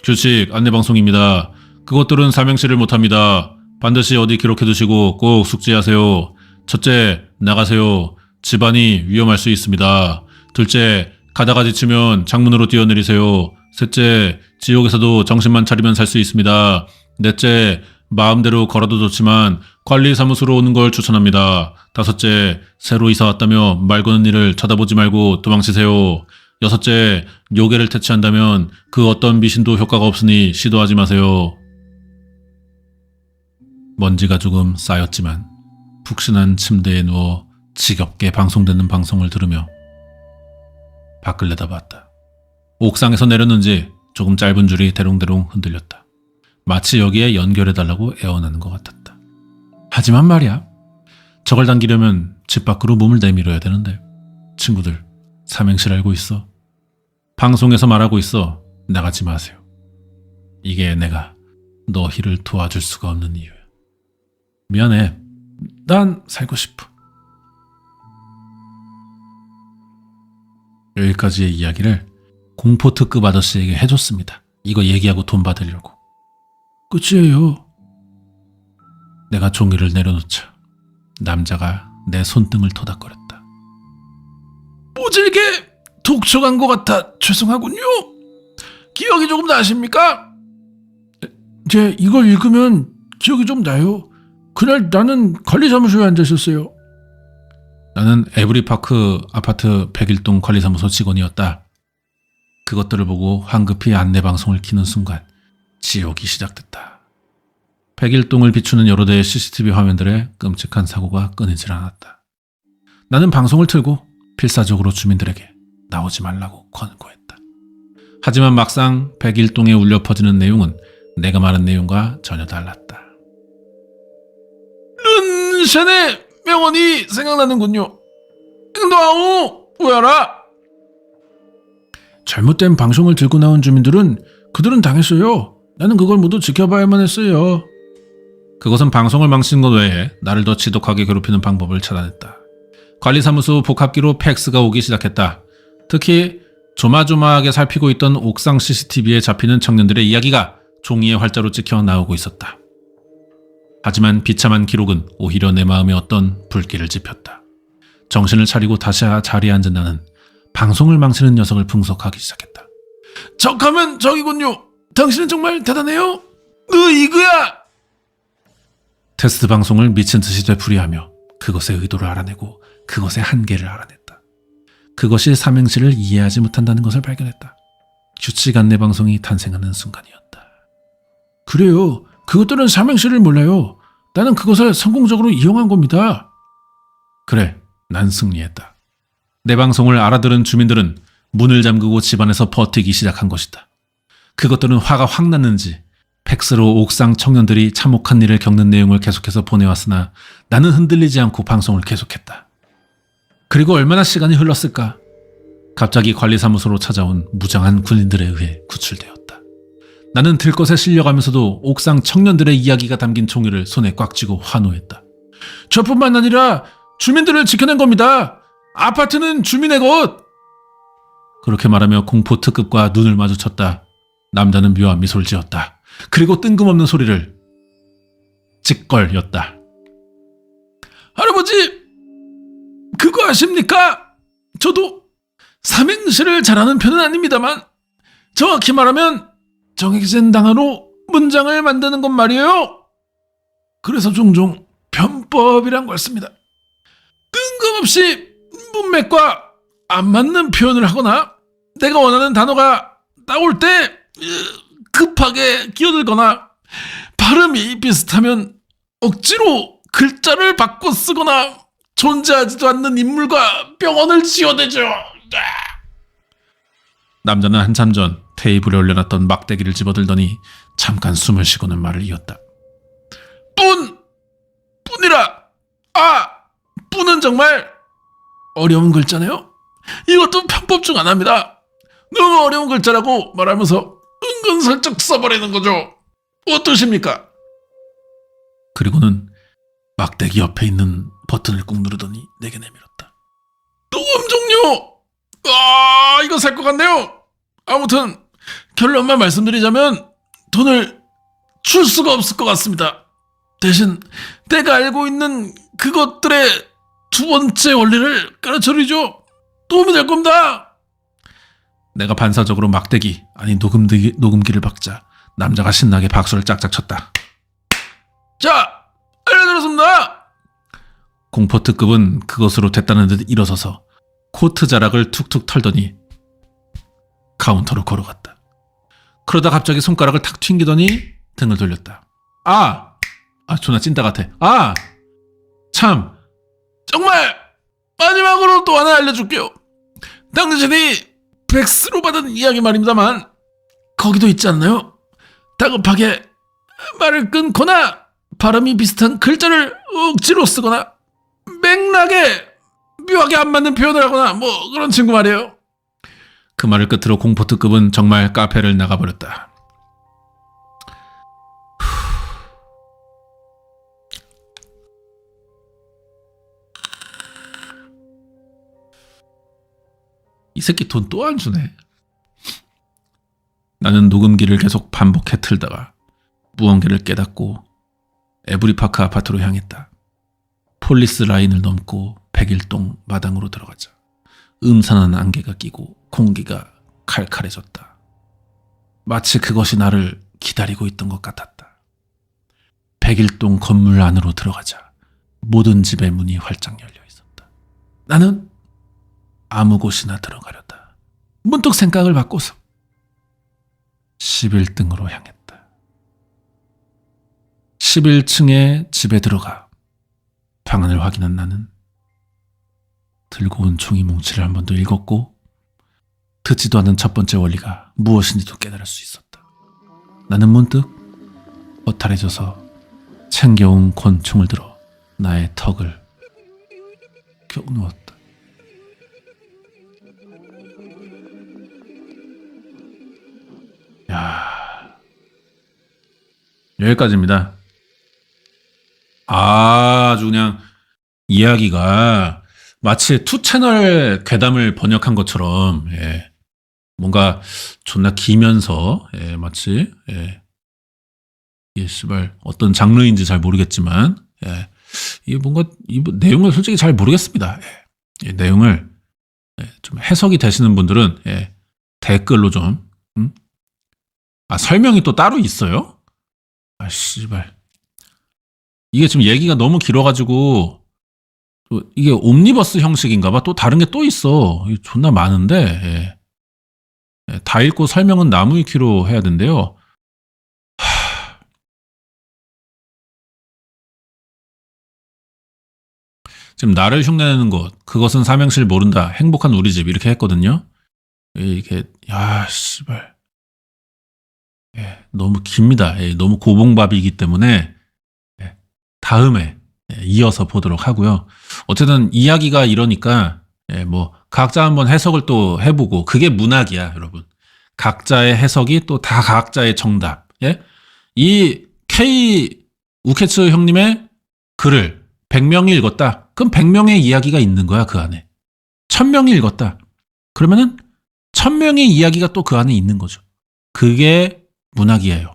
규칙 안내방송입니다. 그것들은 삼행시를 못합니다. 반드시 어디 기록해두시고 꼭 숙지하세요. 첫째, 나가세요. 집안이 위험할 수 있습니다. 둘째, 가다가 지치면 창문으로 뛰어내리세요. 셋째, 지옥에서도 정신만 차리면 살 수 있습니다. 넷째, 마음대로 걸어도 좋지만 관리사무소로 오는 걸 추천합니다. 다섯째, 새로 이사 왔다며 말 거는 일을 쳐다보지 말고 도망치세요. 여섯째, 요괴를 퇴치한다면 그 어떤 미신도 효과가 없으니 시도하지 마세요. 먼지가 조금 쌓였지만 푹신한 침대에 누워 지겹게 방송되는 방송을 들으며 밖을 내다봤다. 옥상에서 내렸는지 조금 짧은 줄이 대롱대롱 흔들렸다. 마치 여기에 연결해달라고 애원하는 것 같았다. 하지만 말이야, 저걸 당기려면 집 밖으로 몸을 내밀어야 되는데 친구들, 삼행시를 알고 있어? 방송에서 말하고 있어. 나가지 마세요. 이게 내가 너희를 도와줄 수가 없는 이유야. 미안해. 난 살고 싶어. 여기까지의 이야기를 공포특급 아저씨에게 해줬습니다. 이거 얘기하고 돈 받으려고. 끝이에요. 내가 종이를 내려놓자 남자가 내 손등을 토닥거렸다. 모질게 독촉한 것 같아 죄송하군요. 기억이 조금 나십니까? 제 이걸 읽으면 기억이 좀 나요. 그날 나는 관리사무소에 앉아 있었어요. 나는 에브리파크 아파트 101동 관리사무소 직원이었다. 그것들을 보고 황급히 안내방송을 켜는 순간 지옥이 시작됐다. 101동을 비추는 여러 대의 CCTV 화면들에 끔찍한 사고가 끊이질 않았다. 나는 방송을 틀고 필사적으로 주민들에게 나오지 말라고 권고했다. 하지만 막상 101동에 울려 퍼지는 내용은 내가 말한 내용과 전혀 달랐다. 른셴의 명언이 생각나는군요. 행동하오 우야라. 잘못된 방송을 들고 나온 주민들은 그들은 당했어요. 나는 그걸 모두 지켜봐야만 했어요. 그것은 방송을 망치는 것 외에 나를 더 지독하게 괴롭히는 방법을 찾아냈다. 관리사무소 복합기로 팩스가 오기 시작했다. 특히 조마조마하게 살피고 있던 옥상 CCTV에 잡히는 청년들의 이야기가 종이에 활자로 찍혀 나오고 있었다. 하지만 비참한 기록은 오히려 내 마음에 어떤 불길을 지폈다. 정신을 차리고 다시 자리에 앉은 나는 방송을 망치는 녀석을 분석하기 시작했다. 적하면 적이군요. 당신은 정말 대단해요. 이거야. 테스트 방송을 미친 듯이 되풀이하며 그것의 의도를 알아내고 그것의 한계를 알아냈다. 그것이 삼행시를 이해하지 못한다는 것을 발견했다. 규칙 안내 방송이 탄생하는 순간이었다. 그래요. 그것들은 삼행시를 몰라요. 나는 그것을 성공적으로 이용한 겁니다. 그래, 난 승리했다. 내 방송을 알아들은 주민들은 문을 잠그고 집안에서 버티기 시작한 것이다. 그것들은 화가 확 났는지 팩스로 옥상 청년들이 참혹한 일을 겪는 내용을 계속해서 보내왔으나 나는 흔들리지 않고 방송을 계속했다. 그리고 얼마나 시간이 흘렀을까? 갑자기 관리사무소로 찾아온 무장한 군인들에 의해 구출되었다. 나는 들것에 실려가면서도 옥상 청년들의 이야기가 담긴 종이를 손에 꽉 쥐고 환호했다. 저뿐만 아니라 주민들을 지켜낸 겁니다. 아파트는 주민의 것. 그렇게 말하며 공포특급과 눈을 마주쳤다. 남자는 묘한 미소를 지었다. 그리고 뜬금없는 소리를 찌껄였다. 할아버지, 그거 아십니까? 저도 삼행시를 잘하는 편은 아닙니다만 정확히 말하면 정액센 당화로 문장을 만드는 것 말이에요. 그래서 종종 변법이란 걸 씁니다. 뜬금없이 문맥과 안 맞는 표현을 하거나 내가 원하는 단어가 나올 때 급하게 끼어들거나 발음이 비슷하면 억지로 글자를 바꿔 쓰거나 존재하지도 않는 인물과 병원을 지어내죠. 남자는 한참 전 테이블에 올려놨던 막대기를 집어들더니 잠깐 숨을 쉬고는 말을 이었다. 뿐이라. 뿐은 정말 어려운 글자네요. 이것도 편법 중 하나입니다. 너무 어려운 글자라고 말하면서 은근슬쩍 써버리는 거죠. 어떠십니까? 그리고는 막대기 옆에 있는 버튼을 꾹 누르더니 내게 내밀었다. 녹음 종료! 이거 살 것 같네요. 아무튼 결론만 말씀드리자면 돈을 줄 수가 없을 것 같습니다. 대신 내가 알고 있는 그것들의 두 번째 원리를 가르쳐드리죠. 도움이 될 겁니다. 내가 반사적으로 막대기, 아니 녹음기를 박자 남자가 신나게 박수를 짝짝 쳤다. 자, 알려드렸습니다. 공포특급은 그것으로 됐다는 듯 일어서서 코트 자락을 툭툭 털더니 카운터로 걸어갔다. 그러다 갑자기 손가락을 탁 튕기더니 등을 돌렸다. 존나 찐따 같아. 참, 정말 마지막으로 또 하나 알려줄게요. 당신이 백스로 받은 이야기 말입니다만 거기도 있지 않나요? 다급하게 말을 끊거나 발음이 비슷한 글자를 억지로 쓰거나 맥락에 묘하게 안 맞는 표현을 하거나 뭐 그런 친구 말이에요. 그 말을 끝으로 공포특급은 정말 카페를 나가버렸다. 이 새끼 돈 또 안 주네. 나는 녹음기를 계속 반복해 틀다가 무언가를 깨닫고 에브리파크 아파트로 향했다. 폴리스 라인을 넘고 101동 마당으로 들어가자 음산한 안개가 끼고 공기가 칼칼해졌다. 마치 그것이 나를 기다리고 있던 것 같았다. 101동 건물 안으로 들어가자 모든 집의 문이 활짝 열려 있었다. 나는 아무 곳이나 들어가려다 문득 생각을 바꿔서 11등으로 향했다. 11층의 집에 들어가 방안을 확인한 나는 들고 온 종이 뭉치를 한 번 더 읽었고 듣지도 않은 첫 번째 원리가 무엇인지도 깨달을 수 있었다. 나는 문득 허탈해져서 챙겨온 권총을 들어 나의 턱을 겨우 누웠다. 여기까지입니다. 아주 그냥 이야기가 마치 투 채널 괴담을 번역한 것처럼 뭔가 존나 기면서 마치 이게 씨발 어떤 장르인지 잘 모르겠지만 이게 뭔가 이 내용을 솔직히 잘 모르겠습니다. 이 내용을 좀 해석이 되시는 분들은 댓글로 좀 설명이 또 따로 있어요? 씨발. 이게 지금 얘기가 너무 길어가지고, 이게 옴니버스 형식인가봐. 또 다른 게 또 있어. 이게 존나 많은데, 다 읽고 설명은 나무 위키로 해야 된대요. 지금 나를 흉내내는 것, 그것은 삼행시를 모른다. 행복한 우리 집 이렇게 했거든요. 이게 야 씨발 너무 깁니다. 너무 고봉밥이기 때문에 다음에 이어서 보도록 하고요. 어쨌든 이야기가 이러니까 뭐 각자 한번 해석을 또 해보고 그게 문학이야, 여러분. 각자의 해석이 또 다 각자의 정답. 이 K 우케츠 형님의 글을 100명이 읽었다. 그럼 100명의 이야기가 있는 거야, 그 안에. 1000명이 읽었다. 그러면은 1000명의 이야기가 또 그 안에 있는 거죠. 그게 문학이에요.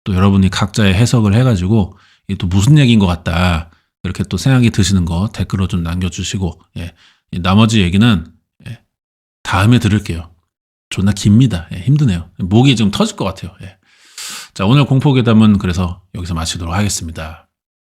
또 여러분이 각자의 해석을 해가지고 이게 또 무슨 얘기인 것 같다. 이렇게 또 생각이 드시는 거 댓글로 좀 남겨주시고, 나머지 얘기는 다음에 들을게요. 존나 깁니다. 힘드네요. 목이 지금 터질 것 같아요. 자, 오늘 공포괴담은 그래서 여기서 마치도록 하겠습니다.